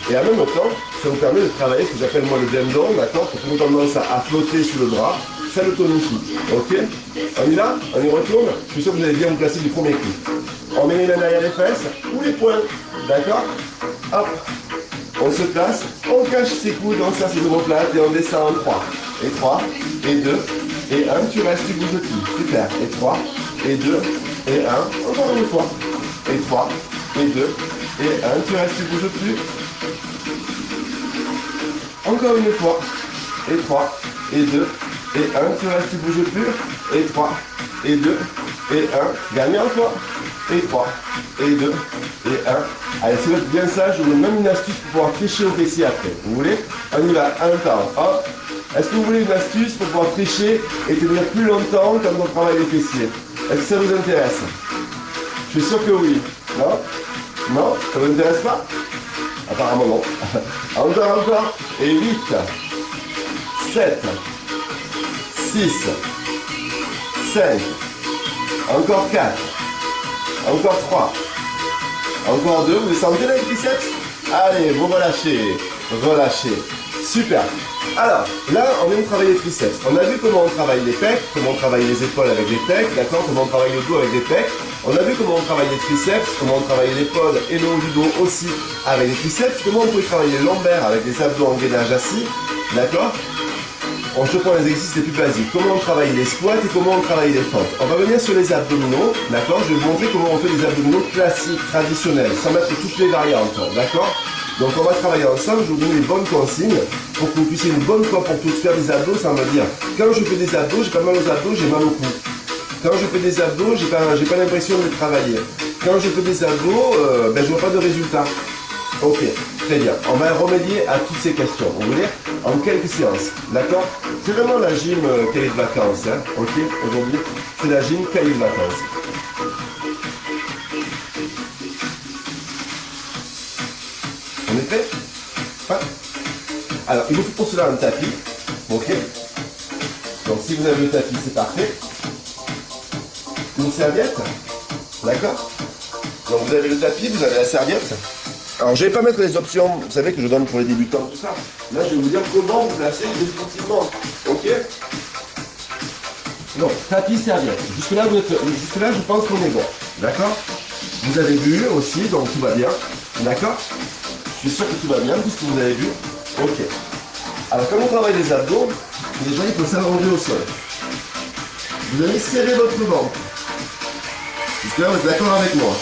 Et en même temps, ça vous permet de travailler ce que j'appelle moi le dindon, d'accord? Pour que vous tendance à flotter sur le bras, ça le tonifie, ok? On y va? On y retourne? Je suis sûr que vous allez bien vous placer du premier coup. On met les mains derrière les fesses ou les poings, d'accord? Hop! On se place, on cache ses coudes, on serre ses omoplates et on descend en 3. Et 3, et 2, et 1, tu restes, tu bouges plus. Super. Et 3, et 2, et 1, encore une fois. Et 3, et 2, et 1, tu restes, tu bouges plus. Encore une fois. Et 3, et 2, et 1, tu restes, tu bouges plus. Et 3, et 2, et 1, gagne en fois. Et 3, et 2, et 1. Allez, si vous êtes bien sage, je vous donne même une astuce pour pouvoir tricher au fessier après. Vous voulez? On y va, un temps. Hop. Est-ce que vous voulez une astuce pour pouvoir tricher et tenir plus longtemps quand on travaille les fessiers? Est-ce que ça vous intéresse? Je suis sûr que oui. Non? Non? Ça vous intéresse pas? Apparemment non. Encore. Et 8, 7, 6, 5, encore 4. Encore 3. Encore 2. Vous les sentez là les triceps? Allez, vous relâchez. Relâchez. Super. Alors, là, on vient de travailler les triceps. On a vu comment on travaille les pecs, comment on travaille les épaules avec les pecs, d'accord? Comment on travaille le dos avec les pecs. On a vu comment on travaille les triceps, comment on travaille l'épaule et le haut du dos aussi avec les triceps. Comment on peut travailler les lombaires avec les abdos en gainage assis, d'accord? Je prends les exercices les plus basiques. Comment on travaille les squats et comment on travaille les fentes. On va venir sur les abdominaux, d'accord? Je vais vous montrer comment on fait les abdominaux classiques, traditionnels, sans mettre toutes les variantes, d'accord? Donc on va travailler ensemble, je vous donne les bonnes consignes pour que vous puissiez une bonne fois pour toutes faire des abdos, ça me dire, quand je fais des abdos, j'ai pas mal aux abdos, j'ai mal au cou. Quand je fais des abdos, j'ai pas l'impression de travailler. Quand je fais des abdos, je vois pas de résultat. Ok, très bien. On va remédier à toutes ces questions. Vous voulez? En quelques séances. D'accord? C'est vraiment la gym cahier de vacances. Hein, ok? Aujourd'hui, c'est la gym cahier de vacances. On est prêt? Ouais. Alors, il vous faut pour cela un tapis. Ok? Donc, si vous avez le tapis, c'est parfait. Une serviette. D'accord? Donc, vous avez le tapis, vous avez la serviette. Alors, je ne vais pas mettre les options, vous savez, que je donne pour les débutants, tout ça. Là, je vais vous dire comment vous placez définitivement. Ok? Donc, tapis, serviette. Jusque-là, je pense qu'on est bon. D'accord? Vous avez vu aussi, donc tout va bien. D'accord? Je suis sûr que tout va bien, puisque vous avez vu. Ok. Alors, quand on travaille les abdos, déjà, il faut s'allonger au sol. Vous allez serrer votre ventre. Jusque-là, vous êtes d'accord avec moi?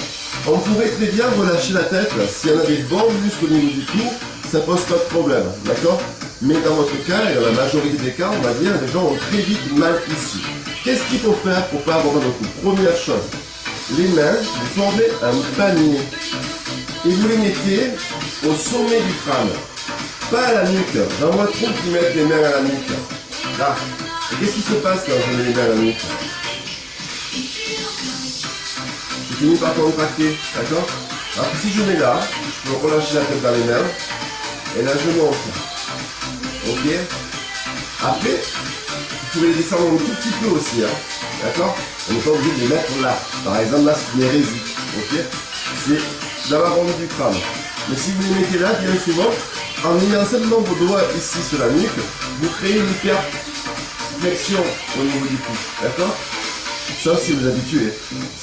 On pourrait très bien relâcher la tête, si on a des bons muscles au niveau du cou, ça pose pas de problème, d'accord? Mais dans votre cas, et dans la majorité des cas, on va dire, les gens ont très vite mal ici. Qu'est-ce qu'il faut faire pour pas avoir mal au cou? Première chose, les mains, vous formez un panier. Et vous les mettez au sommet du crâne, pas à la nuque. J'en vois trop qui mettent les mains à la nuque. Là. Et qu'est-ce qui se passe quand je mets les mains à la nuque? Je finis par contracter, d'accord? Alors que si je mets là, je peux relâcher la tête dans les mains, et là je monte. Ok? Après, vous pouvez les descendre un tout petit peu aussi, hein? D'accord? On n'est pas obligé de les mettre là. Par exemple, là, c'est une hérésie. Ok? C'est dans la ronde du crâne. Mais si vous les mettez là, bien souvent, en ayant simplement vos doigts ici sur la nuque, vous créez une hyperflexion au niveau du cou. D'accord? Sauf si vous habituez.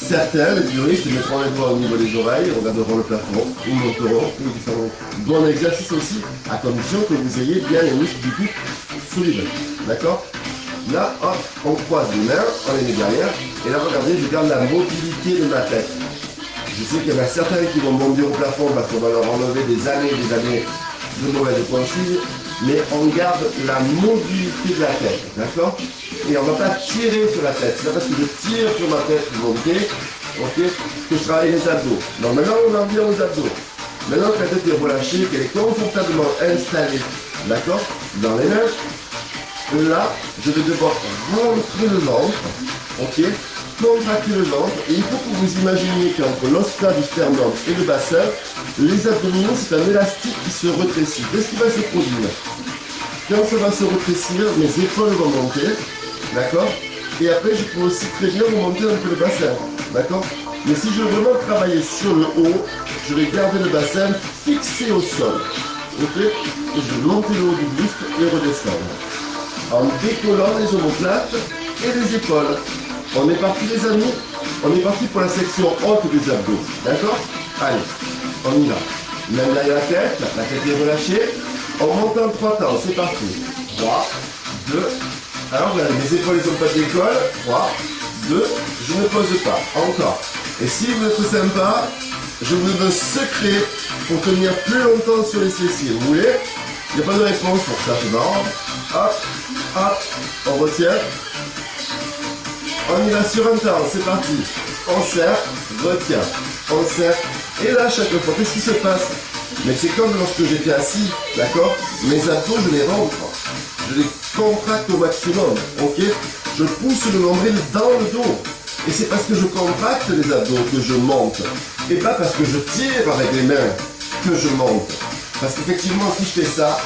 Certains, les juristes, mettront les doigts au niveau des oreilles, regarderont le plafond, ils monteront, et ils feront bon exercice aussi, à condition que vous ayez bien les muscles du cou solides. D'accord? Là, hop, on croise les mains, on les met derrière, et là, regardez, je garde la mobilité de ma tête. Je sais qu'il y en a certains qui vont bondir au plafond parce qu'on va leur enlever des années de mauvaises consignes, mais on garde la mobilité de la tête, d'accord? Et on ne va pas tirer sur la tête. C'est pas parce que je tire sur ma tête montée, ok, que je travaille les abdos. Non, maintenant on en vient aux abdos. Maintenant que la tête est relâchée, qu'elle est confortablement installée, d'accord, dans les mains, là, je vais devoir rentrer le ventre, ok, contracter le ventre, et il faut que vous imaginiez qu'entre l'osca du sternum et le bassin, les abdominaux, c'est un élastique qui se rétrécit. Qu'est-ce qui va se produire? Quand ça va se rétrécir, mes épaules vont monter, d'accord? Et après, je peux aussi très bien remonter un peu le bassin, d'accord? Mais si je veux vraiment travailler sur le haut, je vais garder le bassin fixé au sol, ok? Et je vais monter le haut du buste et redescendre. En décollant les omoplates et les épaules. On est parti les amis, on est parti pour la section haute des abdos, d'accord? Allez, on y va. Même derrière la tête est relâchée. On monte en 3 temps, c'est parti. 3, 2, alors regardez, mes épaules ne sont pas d'école. 3, 2, je ne pose pas, encore. Et si vous êtes sympa, je vous donne un secret pour tenir plus longtemps sur les fessiers. Vous voulez? Il n'y a pas de réponse pour ça, c'est marrant. Hop, hop, on retient. On y va sur un temps, c'est parti. On serre, retient, on serre. Et là, chaque fois, qu'est-ce qui se passe? Mais c'est comme lorsque j'étais assis, d'accord? Mes abdos, je les rentre. Je les contracte au maximum, ok? Je pousse le nombril dans le dos. Et c'est parce que je contracte les abdos que je monte. Et pas parce que je tire avec les mains que je monte. Parce qu'effectivement, si je fais ça,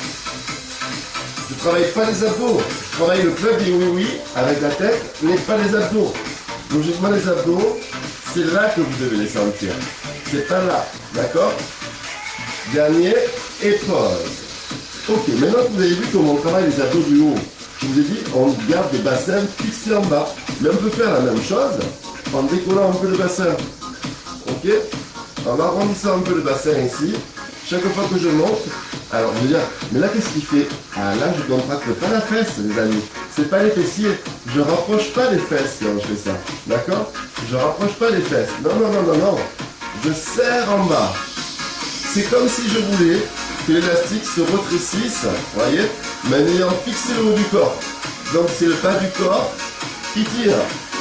je ne travaille pas les abdos. Je travaille le club des oui-oui avec la tête, mais pas les abdos. Logiquement, les abdos, c'est là que vous devez les sentir. C'est pas là, d'accord? Dernier, et pause. Ok, maintenant que vous avez vu comment on travaille les abdos du haut, je vous ai dit, on garde le bassin fixé en bas. Mais on peut faire la même chose en décollant un peu le bassin. Ok? En arrondissant un peu le bassin ici. Chaque fois que je monte, alors je veux dire, mais là qu'est-ce qu'il fait? Ah là je ne contracte pas la fesse les amis, c'est pas les fessiers, je rapproche pas les fesses quand je fais ça, d'accord? Je rapproche pas les fesses, non, non, non, non, non, je serre en bas. C'est comme si je voulais que l'élastique se rétrécisse, vous voyez, mais en ayant fixé le haut du corps. Donc c'est le bas du corps qui tire,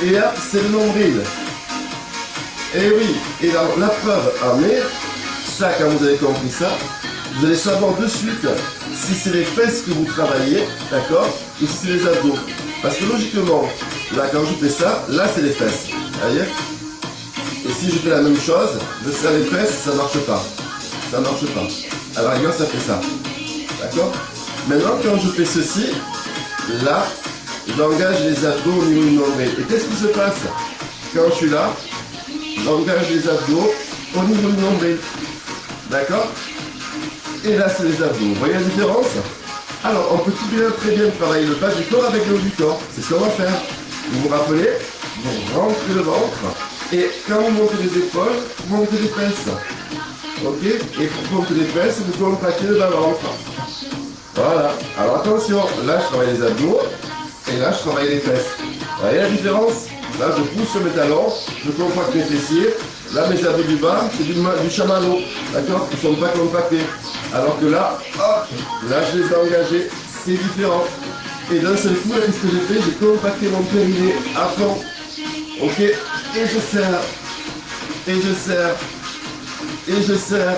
et là c'est le nombril. Et oui, et la preuve en est, ça, quand vous avez compris ça, vous allez savoir de suite si c'est les fesses que vous travaillez, d'accord, ou si c'est les abdos. Parce que logiquement, là, quand je fais ça, là, c'est les fesses. Vous voyez? Et si je fais la même chose, je serre les fesses, ça ne marche pas. Ça ne marche pas. À la rigueur, ça fait ça. D'accord? Maintenant, quand je fais ceci, là, j'engage les abdos au niveau du nombril. Et qu'est-ce qui se passe? Quand je suis là, j'engage les abdos au niveau du nombril. D'accord? Et là, c'est les abdos. Vous voyez la différence? Alors, on peut très bien travailler le bas du corps avec le haut du corps. C'est ce qu'on va faire. Vous vous rappelez? Vous rentrez le ventre. Et quand vous montez les épaules, vous montez les fesses. Ok? Et pour monter les fesses, vous contractez le bas-ventre. Voilà. Alors attention, là, je travaille les abdos. Et là, je travaille les fesses. Vous voyez la différence? Là, je pousse mes talons, je contracte mes fessiers. Là, mes abdos du bas, c'est du chamallow, d'accord? Ils ne sont pas contractés. Alors que là, hop, là, je les ai engagés, c'est différent. Et d'un seul coup, là, qu'est-ce que j'ai fait? J'ai contracté mon périnée à fond. Ok? Et je serre. Et je serre. Et je serre.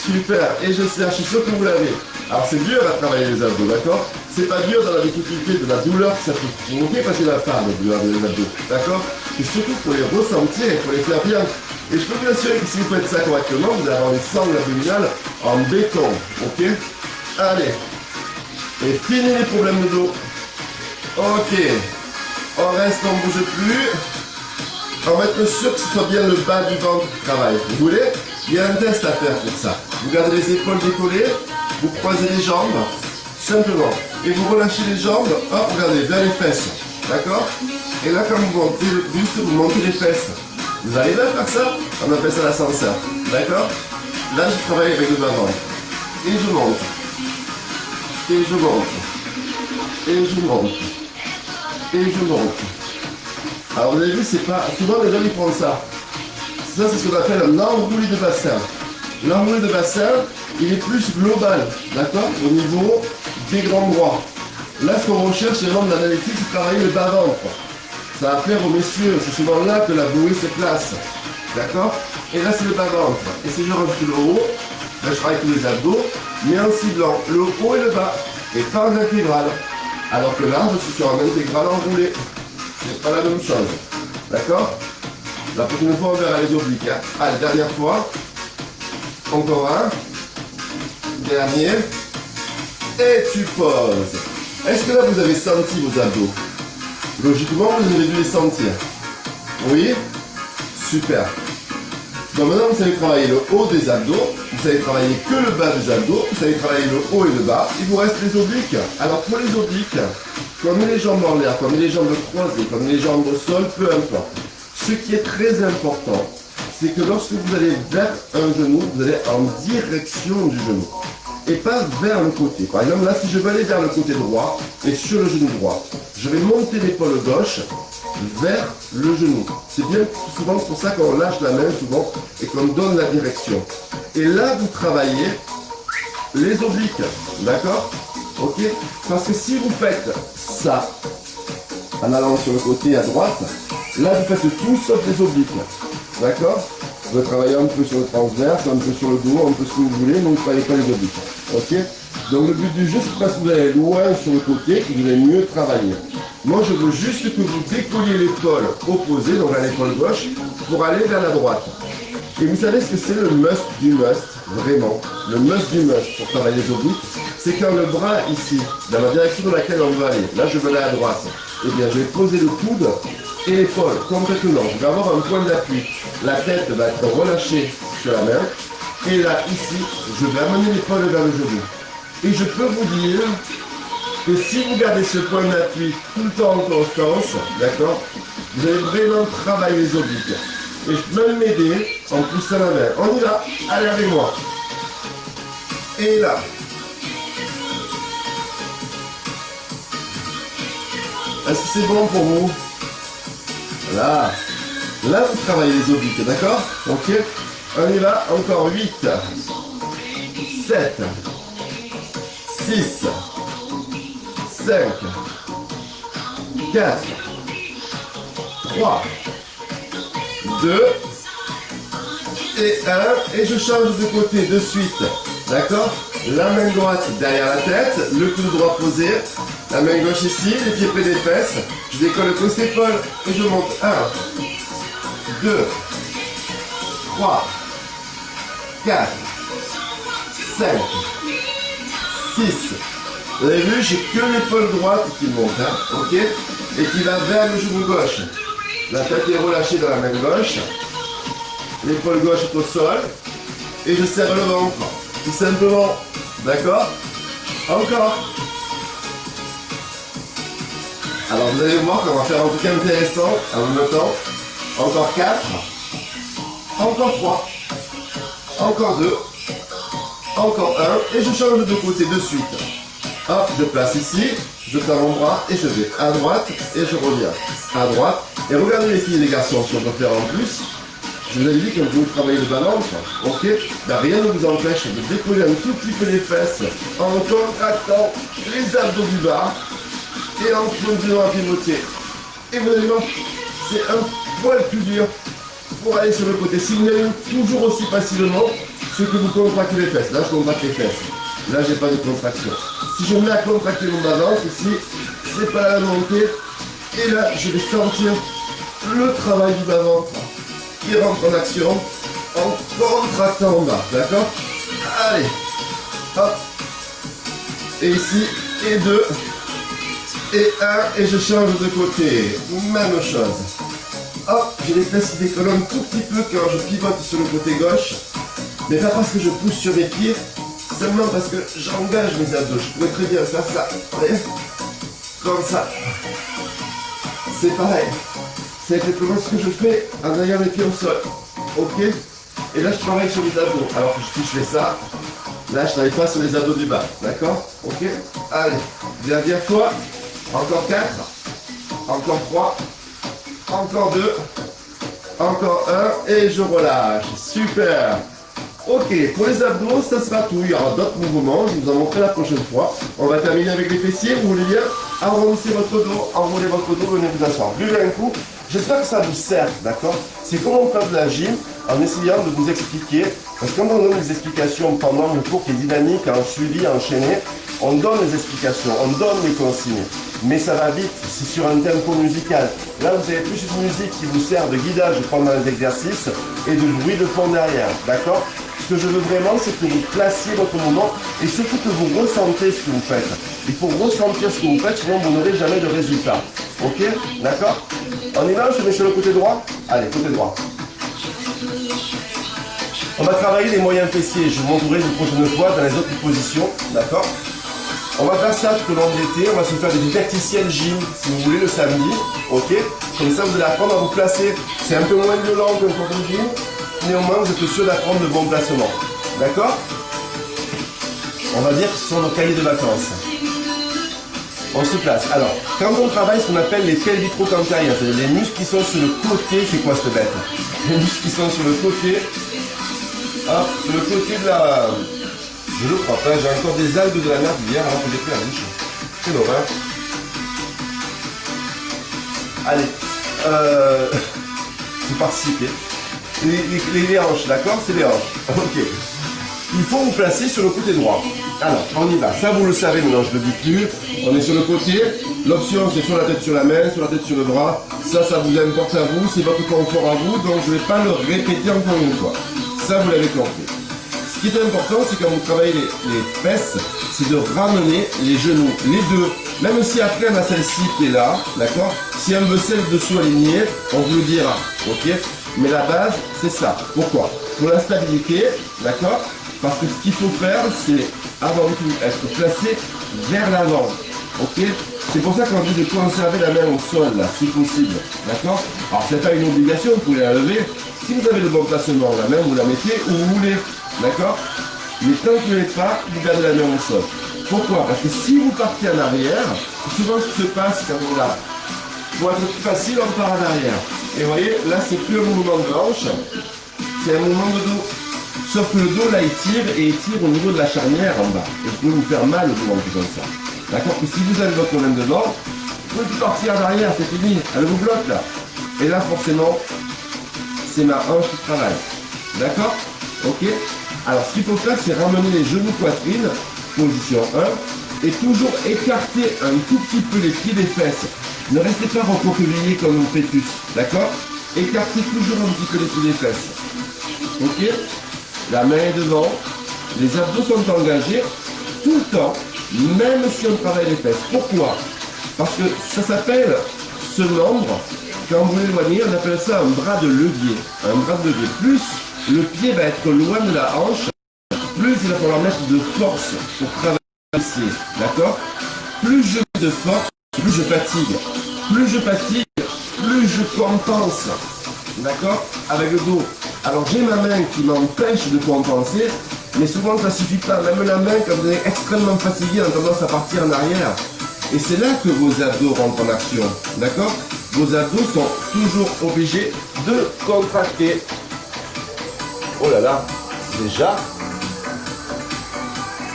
Super. Et je serre, je suis sûr que vous l'avez. Alors c'est dur à travailler les abdos, d'accord? C'est pas dur dans la difficulté de la douleur que ça peut provoquer parce que la femme douleur des abdos, d'accord? C'est surtout pour les ressentir et pour les faire bien. Et je peux vous assurer que si vous faites ça correctement, vous allez avoir des sangles abdominales en béton, ok? Allez. Et fini les problèmes de dos. Ok. On reste, on ne bouge plus. On va être sûr que ce soit bien le bas du ventre qui travaille. Vous voulez? Il y a un test à faire pour ça. Vous gardez les épaules décollées, vous croisez les jambes, simplement. Et vous relâchez les jambes, hop, regardez, vers les fesses. D'accord? Et là, quand vous montez le buste, vous montez les fesses. Vous arrivez à faire ça? On appelle ça l'ascenseur. D'accord? Là, je travaille avec le bas-ventre. Et je monte. Et je monte. Et je monte. Et je monte. Alors vous avez vu, c'est pas. Souvent les gens ils font ça. Ça c'est ce qu'on appelle un enroulé de bassin. L'enroulé de bassin, il est plus global, d'accord? Au niveau des grands bras. Là ce qu'on recherche, c'est vraiment de l'analytique, c'est travailler le bas-ventre. Ça va plaire aux messieurs, c'est souvent là que la bouée se place. D'accord? Et là c'est le bas-ventre. Et si je rajoute le haut, là je travaille tous les abdos, mais en ciblant le haut et le bas. Et pas en intégrale. Alors que là, je suis sur un intégral enroulé. C'est pas la même chose. D'accord? La prochaine fois, on verra les obliques. Hein. Allez, dernière fois. Encore un. Dernier. Et tu poses. Est-ce que là, vous avez senti vos abdos? Logiquement, vous avez dû les sentir. Oui? Super. Donc maintenant, vous savez travailler le haut des abdos. Vous savez travailler que le bas des abdos. Vous savez travailler le haut et le bas. Il vous reste les obliques. Alors, pour les obliques, qu'on met les jambes en l'air, qu'on met les jambes croisées, qu'on met les jambes au sol, peu importe. Ce qui est très important, c'est que lorsque vous allez vers un genou, vous allez en direction du genou. Et pas vers le côté. Par exemple, là, si je veux aller vers le côté droit et sur le genou droit, je vais monter l'épaule gauche vers le genou. C'est bien souvent pour ça qu'on lâche la main souvent et qu'on donne la direction. Et là, vous travaillez les obliques. D'accord? Ok? Parce que si vous faites ça, en allant sur le côté à droite, là vous faites tout sauf les obliques. D'accord? Vous pouvez travailler un peu sur le transverse, un peu sur le dos, un peu ce que vous voulez, mais vous ne travaillez pas les obliques. Ok? Donc le but du jeu, c'est parce que vous allez loin sur le côté que vous allez mieux travailler. Moi je veux juste que vous décolliez l'épaule opposée, donc à l'épaule gauche, pour aller vers la droite. Et vous savez ce que c'est le must du must, vraiment. Le must du must pour travailler les obliques, c'est quand le bras ici, dans la direction dans laquelle on veut aller, là je veux aller à droite, eh bien je vais poser le coude et l'épaule complètement. Je vais avoir un point d'appui. La tête va être relâchée sur la main. Et là, ici, je vais amener l'épaule vers le genou. Et je peux vous dire que si vous gardez ce point d'appui tout le temps en constance, d'accord, vous allez vraiment travailler les obliques. Et je peux même m'aider en poussant la main. On y va, allez avec moi. Et là. Est-ce que c'est bon pour vous? Là. Là, vous travaillez les obliques, d'accord? Ok. On y va, encore 8, 7, 6, 5, 4, 3, 2 et 1. Et je change de côté de suite, d'accord? La main droite derrière la tête, le coude droit posé, la main gauche ici, les pieds près des fesses. Je décolle le côté épaule et je monte. 1, 2, 3, 4, 5, 6. Vous avez vu, j'ai que l'épaule droite qui monte, hein, ok? Et qui va vers le genou gauche. La tête est relâchée dans la main gauche. L'épaule gauche est au sol. Et je serre le ventre. Tout simplement. D'accord? Encore. Alors vous allez voir qu'on va faire un truc intéressant en même temps. Encore 4. Encore 3. Encore 2. Encore 1. Et je change de côté de suite. Hop, je place ici. Je prends mon bras et je vais à droite et je reviens. À droite. Et regardez les filles et les garçons, si on peut faire en plus. Je vous avais dit que vous travaillez le balance, ok? Ben, rien ne vous empêche de décoller un tout petit peu les fesses en contractant les abdos du bas et en continuant à pivoter. Et vous allez voir, c'est un poil plus dur pour aller sur le côté. Si vous allez toujours aussi facilement, c'est que vous contractez les fesses. Là, je contracte les fesses. Là, j'ai pas de contraction. Si je me mets à contracter mon bas-ventre, ici, c'est pas la volonté. Et là, je vais sentir le travail du bas-ventre qui rentre en action en contractant en bas. D'accord? Allez. Hop. Et ici, et 2. Et 1. Et je change de côté. Même chose. Hop, j'ai les fesses qui décollent un tout petit peu quand je pivote sur le côté gauche. Mais pas parce que je pousse sur mes pieds, seulement parce que j'engage mes abdos. Je pourrais très bien faire ça. Voyez, comme ça. C'est pareil. C'est exactement ce que je fais en ayant les pieds au sol. Ok? Et là, je travaille sur les abdos. Alors que si je fais ça, là, je travaille pas sur les abdos du bas. D'accord? Ok? Allez, dernière fois. Encore 4. Encore 3. Encore 2, encore 1 et je relâche. Super. Ok, pour les abdos, ça sera tout. Il y aura d'autres mouvements, je vous en montrerai la prochaine fois. On va terminer avec les fessiers. Vous voulez bien arrondissez votre dos, enroulez votre dos, venez vous asseoir. Buvez un coup. J'espère que ça vous sert, d'accord? C'est comme on fait de la gym en essayant de vous expliquer. Parce que quand on donne des explications pendant le cours qui est dynamique, en suivi, enchaîné, on donne les explications, on donne les consignes. Mais ça va vite, c'est sur un tempo musical. Là, vous avez plus une musique qui vous sert de guidage pendant les exercices et de bruit de fond derrière, d'accord? Ce que je veux vraiment, c'est que vous placiez votre mouvement et surtout que vous ressentez ce que vous faites. Il faut ressentir ce que vous faites, sinon vous n'aurez jamais de résultat. Ok? D'accord? On y va, on se met sur le côté droit? Allez, côté droit. On va travailler les moyens fessiers. Je vous montrerai une prochaine fois dans les autres positions, d'accord? On va faire ça tout au long de l'été, on va se faire des didacticiels gym, si vous voulez, le samedi, ok? Comme ça, vous allez apprendre à vous placer. C'est un peu moins violent qu'un cours de gym, néanmoins, vous êtes sûr d'apprendre de bons placements. D'accord? On va dire que ce sont nos cahiers de vacances. On se place. Alors, quand on travaille ce qu'on appelle les pelvitrocantaires, c'est-à-dire les muscles qui sont sur le côté, c'est quoi cette bête? Les muscles qui sont sur le côté, hop, sur le côté de la... Je le crois pas, j'ai encore des algues de la mer d'hier alors que j'ai pris la bouche. C'est l'horreur. Allez, vous participez. Les hanches, d'accord? C'est les hanches. Ok. Il faut vous placer sur le côté droit. Alors, on y va. Ça, vous le savez, maintenant, je ne le dis plus. On est sur le côté. L'option, c'est sur la tête sur la main, sur la tête sur le bras. Ça vous importe à vous. C'est votre confort à vous. Donc, je ne vais pas le répéter encore une fois. Ça, vous l'avez compris. Ce qui est important, c'est quand vous travaillez les fesses, c'est de ramener les genoux, les deux. Même si après on a celle-ci qui est là, d'accord? Si on veut celle dessous alignée, on vous le dira, ok? Mais la base, c'est ça. Pourquoi? Pour la stabilité, d'accord? Parce que ce qu'il faut faire, c'est avant tout être placé vers l'avant, ok? C'est pour ça qu'on dit de conserver la main au sol, là, si possible, d'accord? Alors, c'est pas une obligation, vous pouvez la lever. Si vous avez le bon placement, la main, vous la mettez où vous voulez. D'accord? Mais tant que vous n'êtes pas, vous gardez la main au sol. Pourquoi? Parce que si vous partez en arrière, c'est souvent ce qui se passe quand on l'a. Pour être plus facile, on part en arrière. Et vous voyez, là, c'est plus un mouvement de hanche, c'est un mouvement de dos. Sauf que le dos, là, il tire et il tire au niveau de la charnière en bas. Et vous pouvez vous faire mal au dos en faisant ça. D'accord? Et si vous avez votre problème dedans, vous pouvez plus partir en arrière, c'est fini. Elle vous bloque là. Et là, forcément, c'est ma hanche qui travaille. D'accord? Ok? Alors, ce qu'il faut faire, c'est ramener les genoux poitrine, position 1, et toujours écarter un tout petit peu les pieds des fesses. Ne restez pas recroquevillé comme un fœtus, d'accord? Écartez toujours un petit peu les pieds des fesses. Ok? La main est devant, les abdos sont engagés tout le temps, même si on travaille les fesses. Pourquoi? Parce que ça s'appelle, ce nombre, quand vous l'éloignez, on appelle ça un bras de levier. Un bras de levier. Plus le pied va être loin de la hanche, plus il va falloir mettre de force pour travailler ici, d'accord? Plus je mets de force, plus je fatigue. Plus je fatigue, plus je compense, d'accord? Avec le dos. Alors j'ai ma main qui m'empêche de compenser, mais souvent ça ne suffit pas. Même la main, quand vous êtes extrêmement fatigué, a tendance à partir en arrière. Et c'est là que vos abdos rentrent en action, d'accord? Vos abdos sont toujours obligés de contracter. Oh là là, déjà.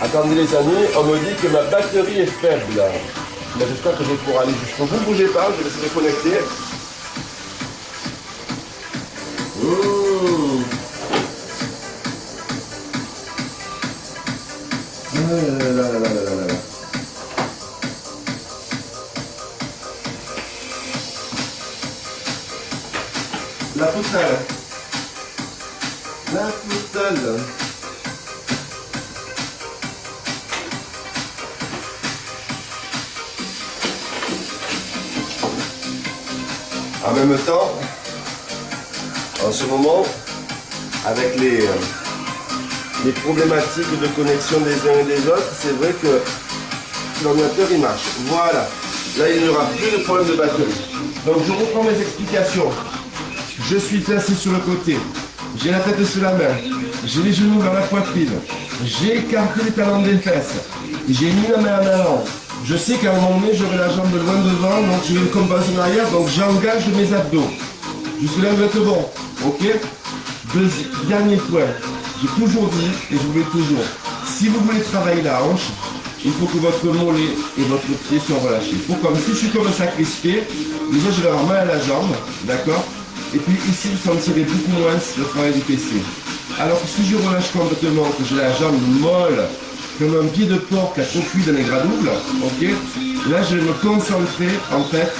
Attendez les amis, on me dit que ma batterie est faible. Mais j'espère que je vais pouvoir aller jusqu'au bout. Bougez pas, je vais essayer de connecter. La toute seule. En même temps, en ce moment, avec les problématiques de connexion des uns et des autres, c'est vrai que l'ordinateur il marche. Voilà. Là, il n'y aura plus de problème de batterie. Donc, je reprends mes explications. Je suis placé sur le côté. J'ai la tête sur la main. J'ai les genoux vers la poitrine. J'ai écarté les talons des fesses. J'ai mis la main en avant. Je sais qu'à un moment donné, j'aurai la jambe loin devant, donc je vais le compenser en arrière, donc j'engage mes abdos. Jusque-là, vous êtes bon. Ok? Dernier point. J'ai toujours dit, et je vous le dis toujours, si vous voulez travailler la hanche, il faut que votre mollet et votre pied soient relâchés. Il faut comme si je suis comme ça crispé, déjà je vais avoir mal à la jambe, d'accord? Et puis ici, vous sentirez beaucoup moins le travail du fessier. Alors que si je relâche complètement, que j'ai la jambe molle, comme un pied de porc qui a trop cuit dans les gras doubles, ok? Là, je vais me concentrer, en fait,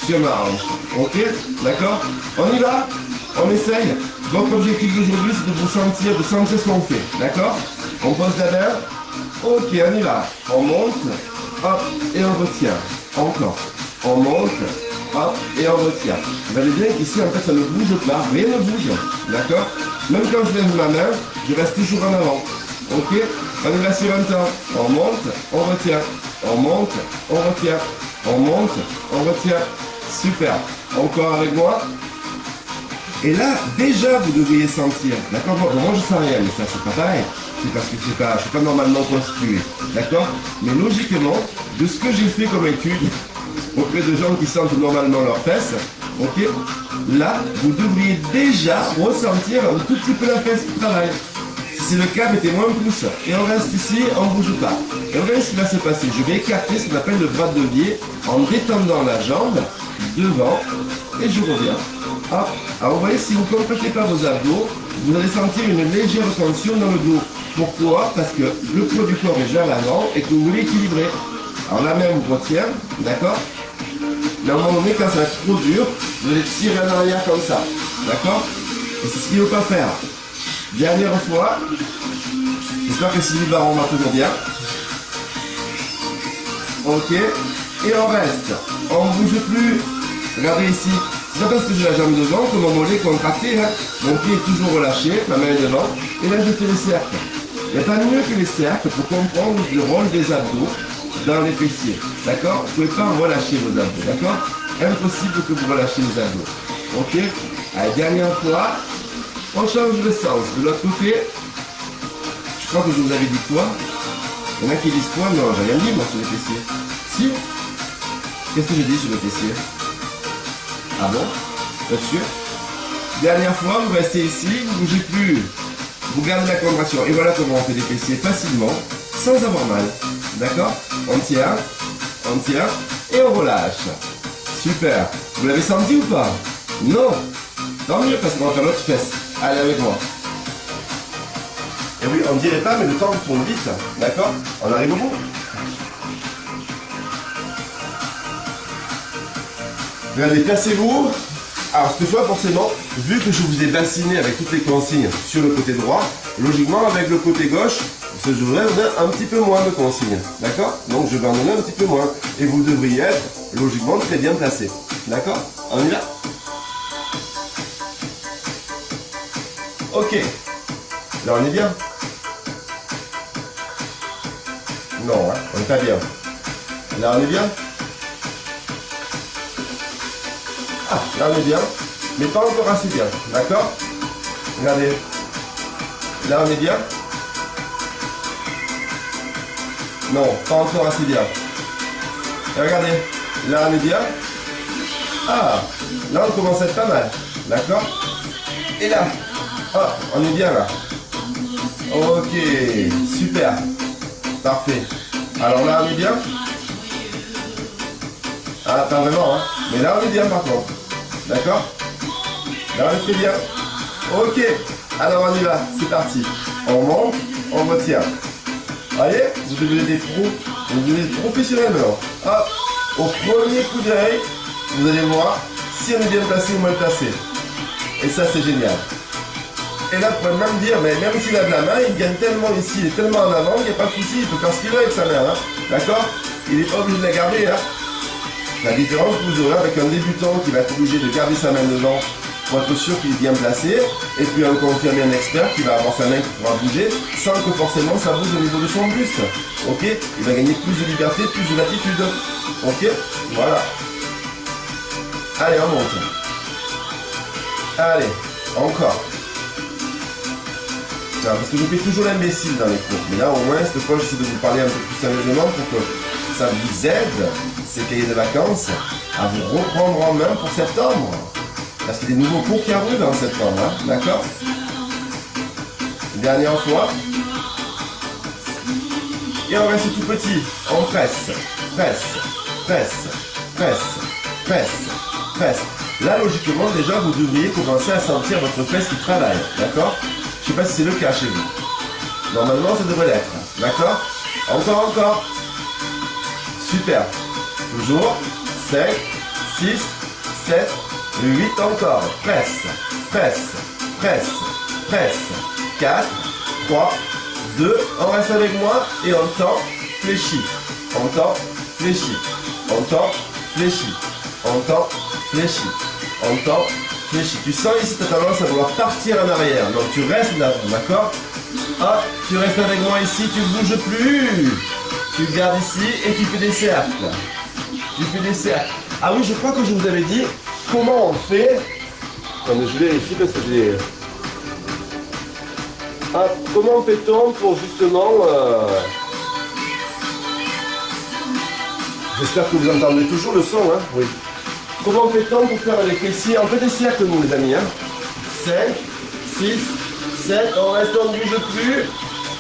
sur ma hanche, ok? D'accord? On y va? On essaye? Votre objectif d'aujourd'hui, c'est de sentir ce qu'on fait, d'accord? On pose la main, ok, on y va. On monte, hop, et on retient. Encore. On monte, hop, et on retient. Vous allez bien qu'ici, en fait, ça ne bouge pas, rien ne bouge, d'accord? Même quand je lève ma main, je reste toujours en avant. Ok? On y va sur un temps. On monte, on retient. On monte, on retient. On monte, on retient. Super. Encore avec moi. Et là, déjà, vous devriez sentir. D'accord? Moi, je sens rien, mais ça, c'est pas pareil. C'est parce que je suis pas normalement constitué. D'accord? Mais logiquement, de ce que j'ai fait comme étude, auprès de gens qui sentent normalement leurs fesses, ok? Là, vous devriez déjà ressentir un tout petit peu la fesse qui travaille. Si c'est le cas, mettez-moi un pouce. Et on reste ici, on ne bouge pas. Et on regarde ce qui va se passer. Je vais écarter ce qu'on appelle le bras de levier en détendant la jambe devant. Et je reviens. Hop. Alors vous voyez, si vous ne complétez pas vos abdos, vous allez sentir une légère tension dans le dos. Pourquoi? Parce que le poids du corps est vers l'avant et que vous voulez équilibrer. Alors la main vous retient, d'accord? Mais à un moment donné, quand ça va être trop dur, vous allez tirer en arrière comme ça. D'accord? Et c'est ce qu'il ne faut pas faire. Dernière fois. J'espère que Sylvie Baron va toujours bien. Ok. Et on reste. On ne bouge plus. Regardez ici. C'est pas parce que j'ai la jambe devant que mon mollet est contracté. Hein. Mon pied est toujours relâché, ma main est devant. Et là, je fais les cercles. Il n'y a pas mieux que les cercles pour comprendre le rôle des abdos dans les fessiers. D'accord? Vous ne pouvez pas relâcher vos abdos. D'accord? Impossible que vous relâchiez les abdos. Ok? Allez, dernière fois. On change de sens. De l'autre côté, je crois que je vous avais dit quoi? Il y en a qui disent quoi? Non, j'ai rien dit moi sur les fessiers. Si? Qu'est-ce que j'ai dit sur les fessiers? Ah bon? Vous êtes sûr? Dernière fois, vous restez ici, vous ne bougez plus. Vous gardez la contraction. Et voilà comment on fait des fessiers facilement, sans avoir mal. D'accord? On tient, et on relâche. Super. Vous l'avez senti ou pas? Non. Tant mieux parce qu'on va faire l'autre fesse. Allez avec moi. Et oui, on ne dirait pas, mais le temps tourne vite. D'accord? On arrive au bout. Regardez, placez-vous. Alors, cette fois, forcément, vu que je vous ai bassiné avec toutes les consignes sur le côté droit, logiquement, avec le côté gauche, je vais donner un petit peu moins de consignes. D'accord? Donc, je vais en donner un petit peu moins. Et vous devriez être, logiquement, très bien placé. D'accord? On y va? Ok. Là, on est bien? Non, hein, on n'est pas bien. Là, on est bien? Ah, là, on est bien. Mais pas encore assez bien. D'accord? Regardez. Là, on est bien? Non, pas encore assez bien. Et regardez. Là, on est bien? Ah, là, on commence à être pas mal. D'accord? Et là? Ah, on est bien là. Ok, super. Parfait. Alors là, on est bien? Ah, pas vraiment, hein. Mais là, on est bien par contre. D'accord? Là, on est très bien. Ok. Alors, on y va. C'est parti. On monte, on retient. Voyez? Vous devenez des pros. Vous devenez des professionnels maintenant. Hop. Au premier coup d'œil, vous allez voir si on est bien placé ou mal placé. Et ça, c'est génial. Et là, vous pouvez même dire, mais même s'il a de la main, il gagne tellement ici, il est tellement en avant, qu'il n'y a pas de souci, il peut faire ce qu'il veut avec sa main. Hein. D'accord? Il n'est pas obligé de la garder. Hein. La différence que vous aurez avec un débutant qui va être obligé de garder sa main devant pour être sûr qu'il est bien placé, et puis un confirmé, un expert qui va avoir sa main qui pourra bouger sans que forcément ça bouge au niveau de son buste. Ok? Il va gagner plus de liberté, plus de latitude. Ok? Voilà. Allez, on monte. Allez, encore. Non, parce que je fais toujours l'imbécile dans les cours. Mais là, au moins, cette fois, j'essaie de vous parler un peu plus sérieusement pour que ça vous aide, ces cahiers de vacances, à vous reprendre en main pour septembre. Parce qu'il y a des nouveaux cours qui arrivent en septembre, hein, d'accord? Dernière fois. Et on reste tout petit. On presse, presse, presse, presse, presse, presse. Là, logiquement, déjà, vous devriez commencer à sentir votre fesse qui travaille, d'accord? Je ne sais pas si c'est le cas chez vous. Normalement, ça devrait l'être, d'accord? Encore, encore. Super. Toujours. 5, 6, 7, 8 encore. Presse, presse, presse, presse. 4, 3, 2. On reste avec moi et on tend, fléchit. On tend, fléchit. On tend, fléchit. On tend, fléchit. On tend, fléchit. Tu sens ici ta tendance à vouloir partir en arrière. Donc tu restes là, d'accord? Hop, tu restes avec moi ici, tu ne bouges plus. Tu gardes ici et tu fais des cercles. Tu fais des cercles. Ah oui, je crois que je vous avais dit comment on fait. Attendez, je vérifie parce que j'ai... Ah, comment fait-on pour justement... J'espère que vous entendez toujours le son, hein? Oui. Comment fait-on pour faire les fessiers? On fait des cercles, nous, les amis, hein? 5, 6, 7, on reste, on ne bouge plus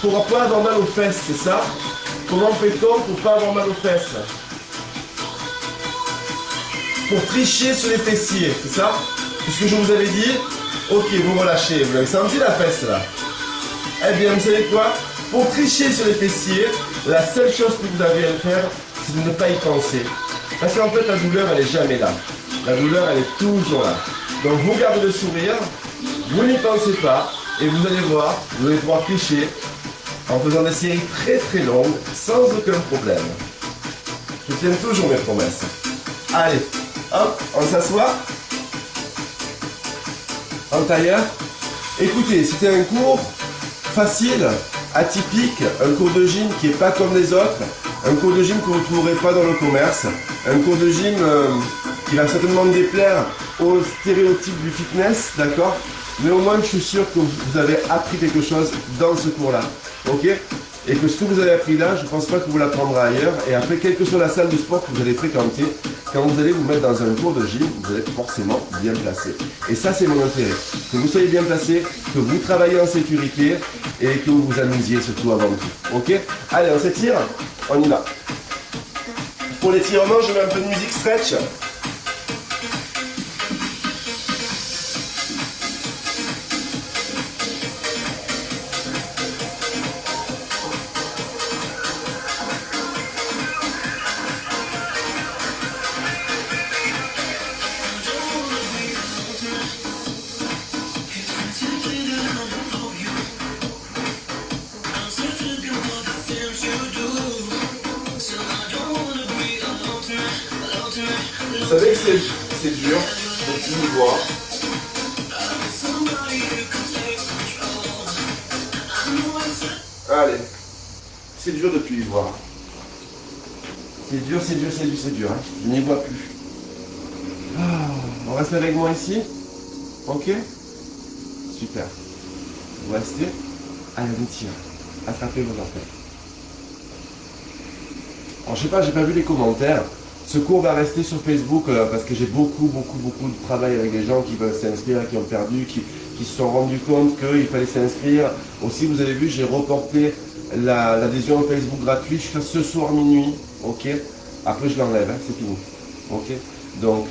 pour pas avoir mal aux fesses, c'est ça? Comment fait-on pour pas avoir mal aux fesses? Pour tricher sur les fessiers, c'est ça? Puisque je vous avais dit, ok, vous relâchez, vous avez senti la fesse là? Eh bien, vous savez quoi? Pour tricher sur les fessiers, la seule chose que vous avez à faire, c'est de ne pas y penser. Parce qu'en fait, la douleur, elle n'est jamais là. La douleur, elle est toujours là. Donc, vous gardez le sourire, vous n'y pensez pas, et vous allez voir, vous allez pouvoir tricher en faisant des séries très très longues, sans aucun problème. Je tiens toujours mes promesses. Allez, hop, on s'assoit. En tailleur. Écoutez, c'était un cours facile, atypique, un cours de gym qui n'est pas comme les autres, un cours de gym que vous ne trouverez pas dans le commerce, un cours de gym qui va certainement déplaire aux stéréotypes du fitness, d'accord? Mais au moins, je suis sûr que vous avez appris quelque chose dans ce cours-là, ok? Et que ce que vous avez appris là, je ne pense pas que vous l'apprendrez ailleurs. Et après, quelle que soit la salle de sport que vous allez fréquenter, quand vous allez vous mettre dans un cours de gym, vous allez être forcément bien placé. Et ça, c'est mon intérêt. Que vous soyez bien placé, que vous travaillez en sécurité et que vous vous amusiez surtout avant tout. Ok? Allez, on s'étire? On y va. Pour l'étirement, je mets un peu de musique stretch. Vous savez que c'est dur de tout voir. Allez, c'est dur de plus y voir. C'est dur, c'est dur, c'est dur, c'est dur. Hein. Je n'y vois plus. Ah, on reste avec moi ici. Ok? Super. Vous restez. Allez, on tire. Attrapez vos orteils. Alors, je sais pas, j'ai pas vu les commentaires. Ce cours va rester sur Facebook parce que j'ai beaucoup de travail avec des gens qui veulent s'inscrire, qui ont perdu, qui se sont rendus compte qu'il fallait s'inscrire. Aussi, vous avez vu, j'ai reporté l'adhésion Facebook gratuite jusqu'à ce soir minuit. Ok. Après, je l'enlève, hein, c'est fini. Ok. Donc,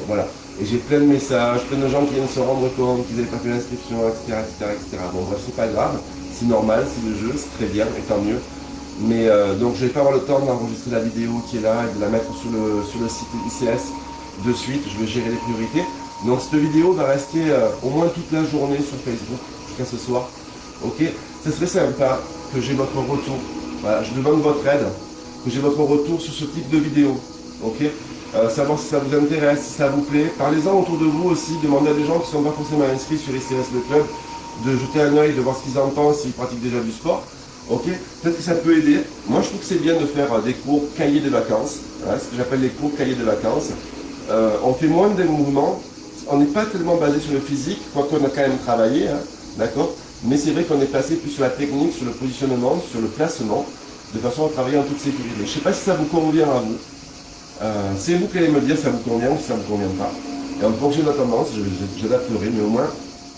voilà. Et j'ai plein de messages, plein de gens qui viennent se rendre compte qu'ils n'avaient pas fait l'inscription, etc. Bon, bref, c'est pas grave. C'est normal, c'est le jeu, c'est très bien, et tant mieux. Mais donc je vais pas avoir le temps d'enregistrer la vidéo qui est là et de la mettre sur le site ICS de suite. Je vais gérer les priorités. Donc cette vidéo va rester au moins toute la journée sur Facebook, jusqu'à ce soir. Ok, ça serait sympa que j'ai votre retour. Voilà, je demande votre aide, que j'ai votre retour sur ce type de vidéo. Ok, savoir si ça vous intéresse, si ça vous plaît. Parlez-en autour de vous aussi, demandez à des gens qui ne sont pas forcément inscrits sur ICS le club, de jeter un œil, de voir ce qu'ils en pensent, s'ils pratiquent déjà du sport. Ok, peut-être que ça peut aider. Moi je trouve que c'est bien de faire des cours cahiers de vacances, hein, ce que j'appelle les cours cahiers de vacances. On fait moins des mouvements, on n'est pas tellement basé sur le physique, quoique on a quand même travaillé, hein, d'accord. Mais c'est vrai qu'on est passé plus sur la technique, sur le positionnement, sur le placement, de façon à travailler en toute sécurité. Je ne sais pas si ça vous convient à vous. C'est vous qui allez me dire si ça vous convient ou si ça ne vous convient pas. Et en fonction de la tendance, j'adapterai, mais au moins,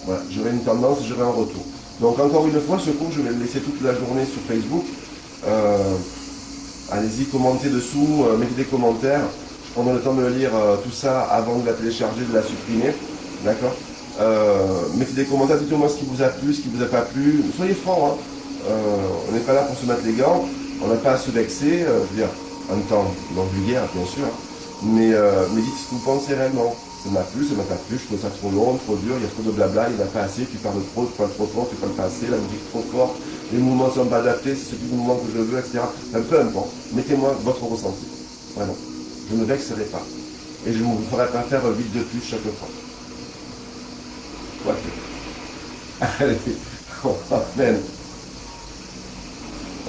voilà, j'aurai une tendance et j'aurai un retour. Donc encore une fois, ce cours, je vais le laisser toute la journée sur Facebook. Allez-y, commentez dessous, mettez des commentaires. Je prendrai le temps de lire tout ça avant de la télécharger, de la supprimer. D'accord. Mettez des commentaires, dites-moi ce qui vous a plu, ce qui vous a pas plu. Soyez francs, hein. On n'est pas là pour se mettre les gants, on n'a pas à se vexer, je veux dire, en temps non vulgaire, bien sûr. Mais dites ce que vous pensez réellement. Ça m'a plu, ça m'a pas plu, je trouve ça trop long, trop dur, il y a trop de blabla, il n'y en a pas assez, tu parles trop, tu parles trop fort, tu parles pas assez, la musique est trop forte, les mouvements ne sont pas adaptés, c'est ce type de mouvement que je veux, etc. Enfin, peu importe, mettez-moi votre ressenti. Vraiment. Je ne vexerai pas. Et je ne vous ferai pas faire 8 de plus chaque fois. Quoique. Allez, on ramène.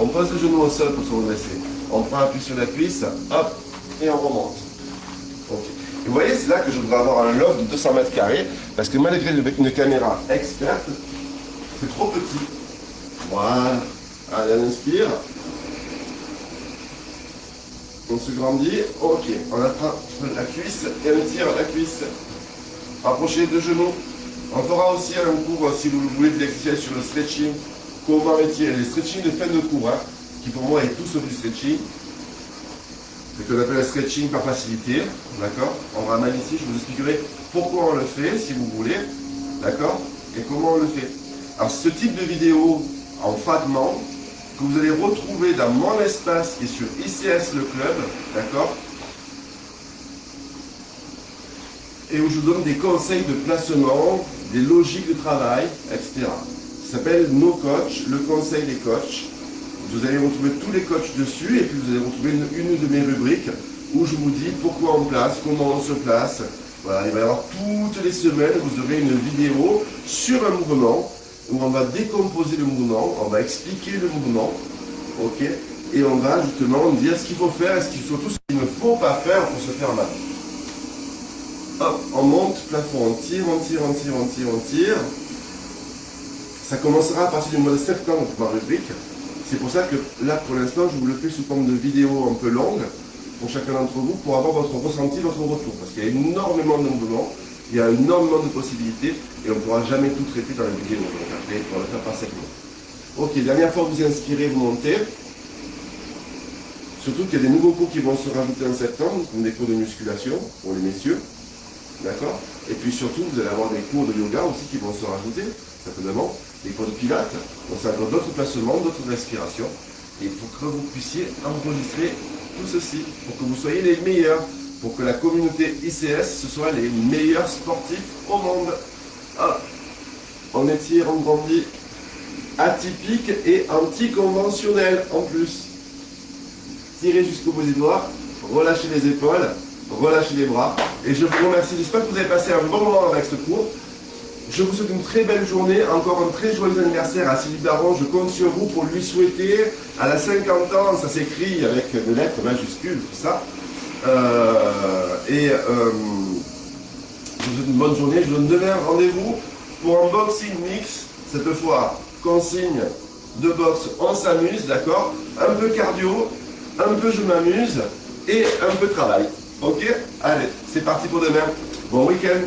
On pose le genou au sol pour se redresser. On prend appui sur la cuisse, hop, et on remonte. Ok. Et vous voyez, c'est là que je voudrais avoir un loft de 200 mètres carrés, parce que malgré une caméra experte, c'est trop petit. Voilà. Allez, on inspire. On se grandit. Ok. On attrape la cuisse et on tire la cuisse. Rapprochez les deux genoux. On fera aussi un cours, si vous voulez, des exercices sur le stretching. Comment étirer les stretching de fin de cours, hein, qui pour moi est tout sauf du stretching. C'est ce qu'on appelle le stretching par facilité, d'accord. On ramène ici, je vous expliquerai pourquoi on le fait, si vous voulez, d'accord, et comment on le fait. Alors ce type de vidéo en fragments, que vous allez retrouver dans mon espace qui est sur ICS le club, d'accord, et où je vous donne des conseils de placement, des logiques de travail, etc. Ça s'appelle Nos Coachs, le conseil des coachs. Vous allez retrouver tous les coachs dessus et puis vous allez retrouver une de mes rubriques où je vous dis pourquoi on place, comment on se place. Voilà, il va y avoir toutes les semaines, vous aurez une vidéo sur un mouvement où on va décomposer le mouvement, on va expliquer le mouvement, ok, et on va justement dire ce qu'il faut faire et surtout ce qu'il ne faut pas faire pour se faire mal. Hop, on monte, plafond, on tire, on tire, on tire, on tire, on tire. Ça commencera à partir du mois de septembre pour ma rubrique. C'est pour ça que là, pour l'instant, je vous le fais sous forme de vidéo un peu longue pour chacun d'entre vous pour avoir votre ressenti, votre retour. Parce qu'il y a énormément de mouvements, il y a énormément de possibilités et on ne pourra jamais tout traiter dans la vidéo. Donc après, il faudra le faire par segment. Ok, dernière fois vous inspirez, vous montez. Surtout qu'il y a des nouveaux cours qui vont se rajouter en septembre, comme des cours de musculation pour les messieurs. D'accord. Et puis surtout, vous allez avoir des cours de yoga aussi qui vont se rajouter, certainement, des cours de pilates. Donc ça va avoir d'autres placements, d'autres respirations. Et il faut que vous puissiez enregistrer tout ceci pour que vous soyez les meilleurs, pour que la communauté ICS, ce soit les meilleurs sportifs au monde. Ah, on étire, on grandit, atypique et anticonventionnel en plus. Tirez jusqu'au bout des doigts, relâchez les épaules, relâchez les bras. Et je vous remercie. J'espère que vous avez passé un bon moment avec ce cours. Je vous souhaite une très belle journée, encore un très joyeux anniversaire à Sylvie Baron. Je compte sur vous pour lui souhaiter à la 50 ans, ça s'écrit avec des lettres majuscules, tout ça. Je vous souhaite une bonne journée. Je vous donne demain rendez-vous pour un boxing mix. Cette fois, consigne de boxe, on s'amuse, d'accord. Un peu cardio, un peu je m'amuse et un peu travail. Ok? Allez, c'est parti pour demain. Bon week-end.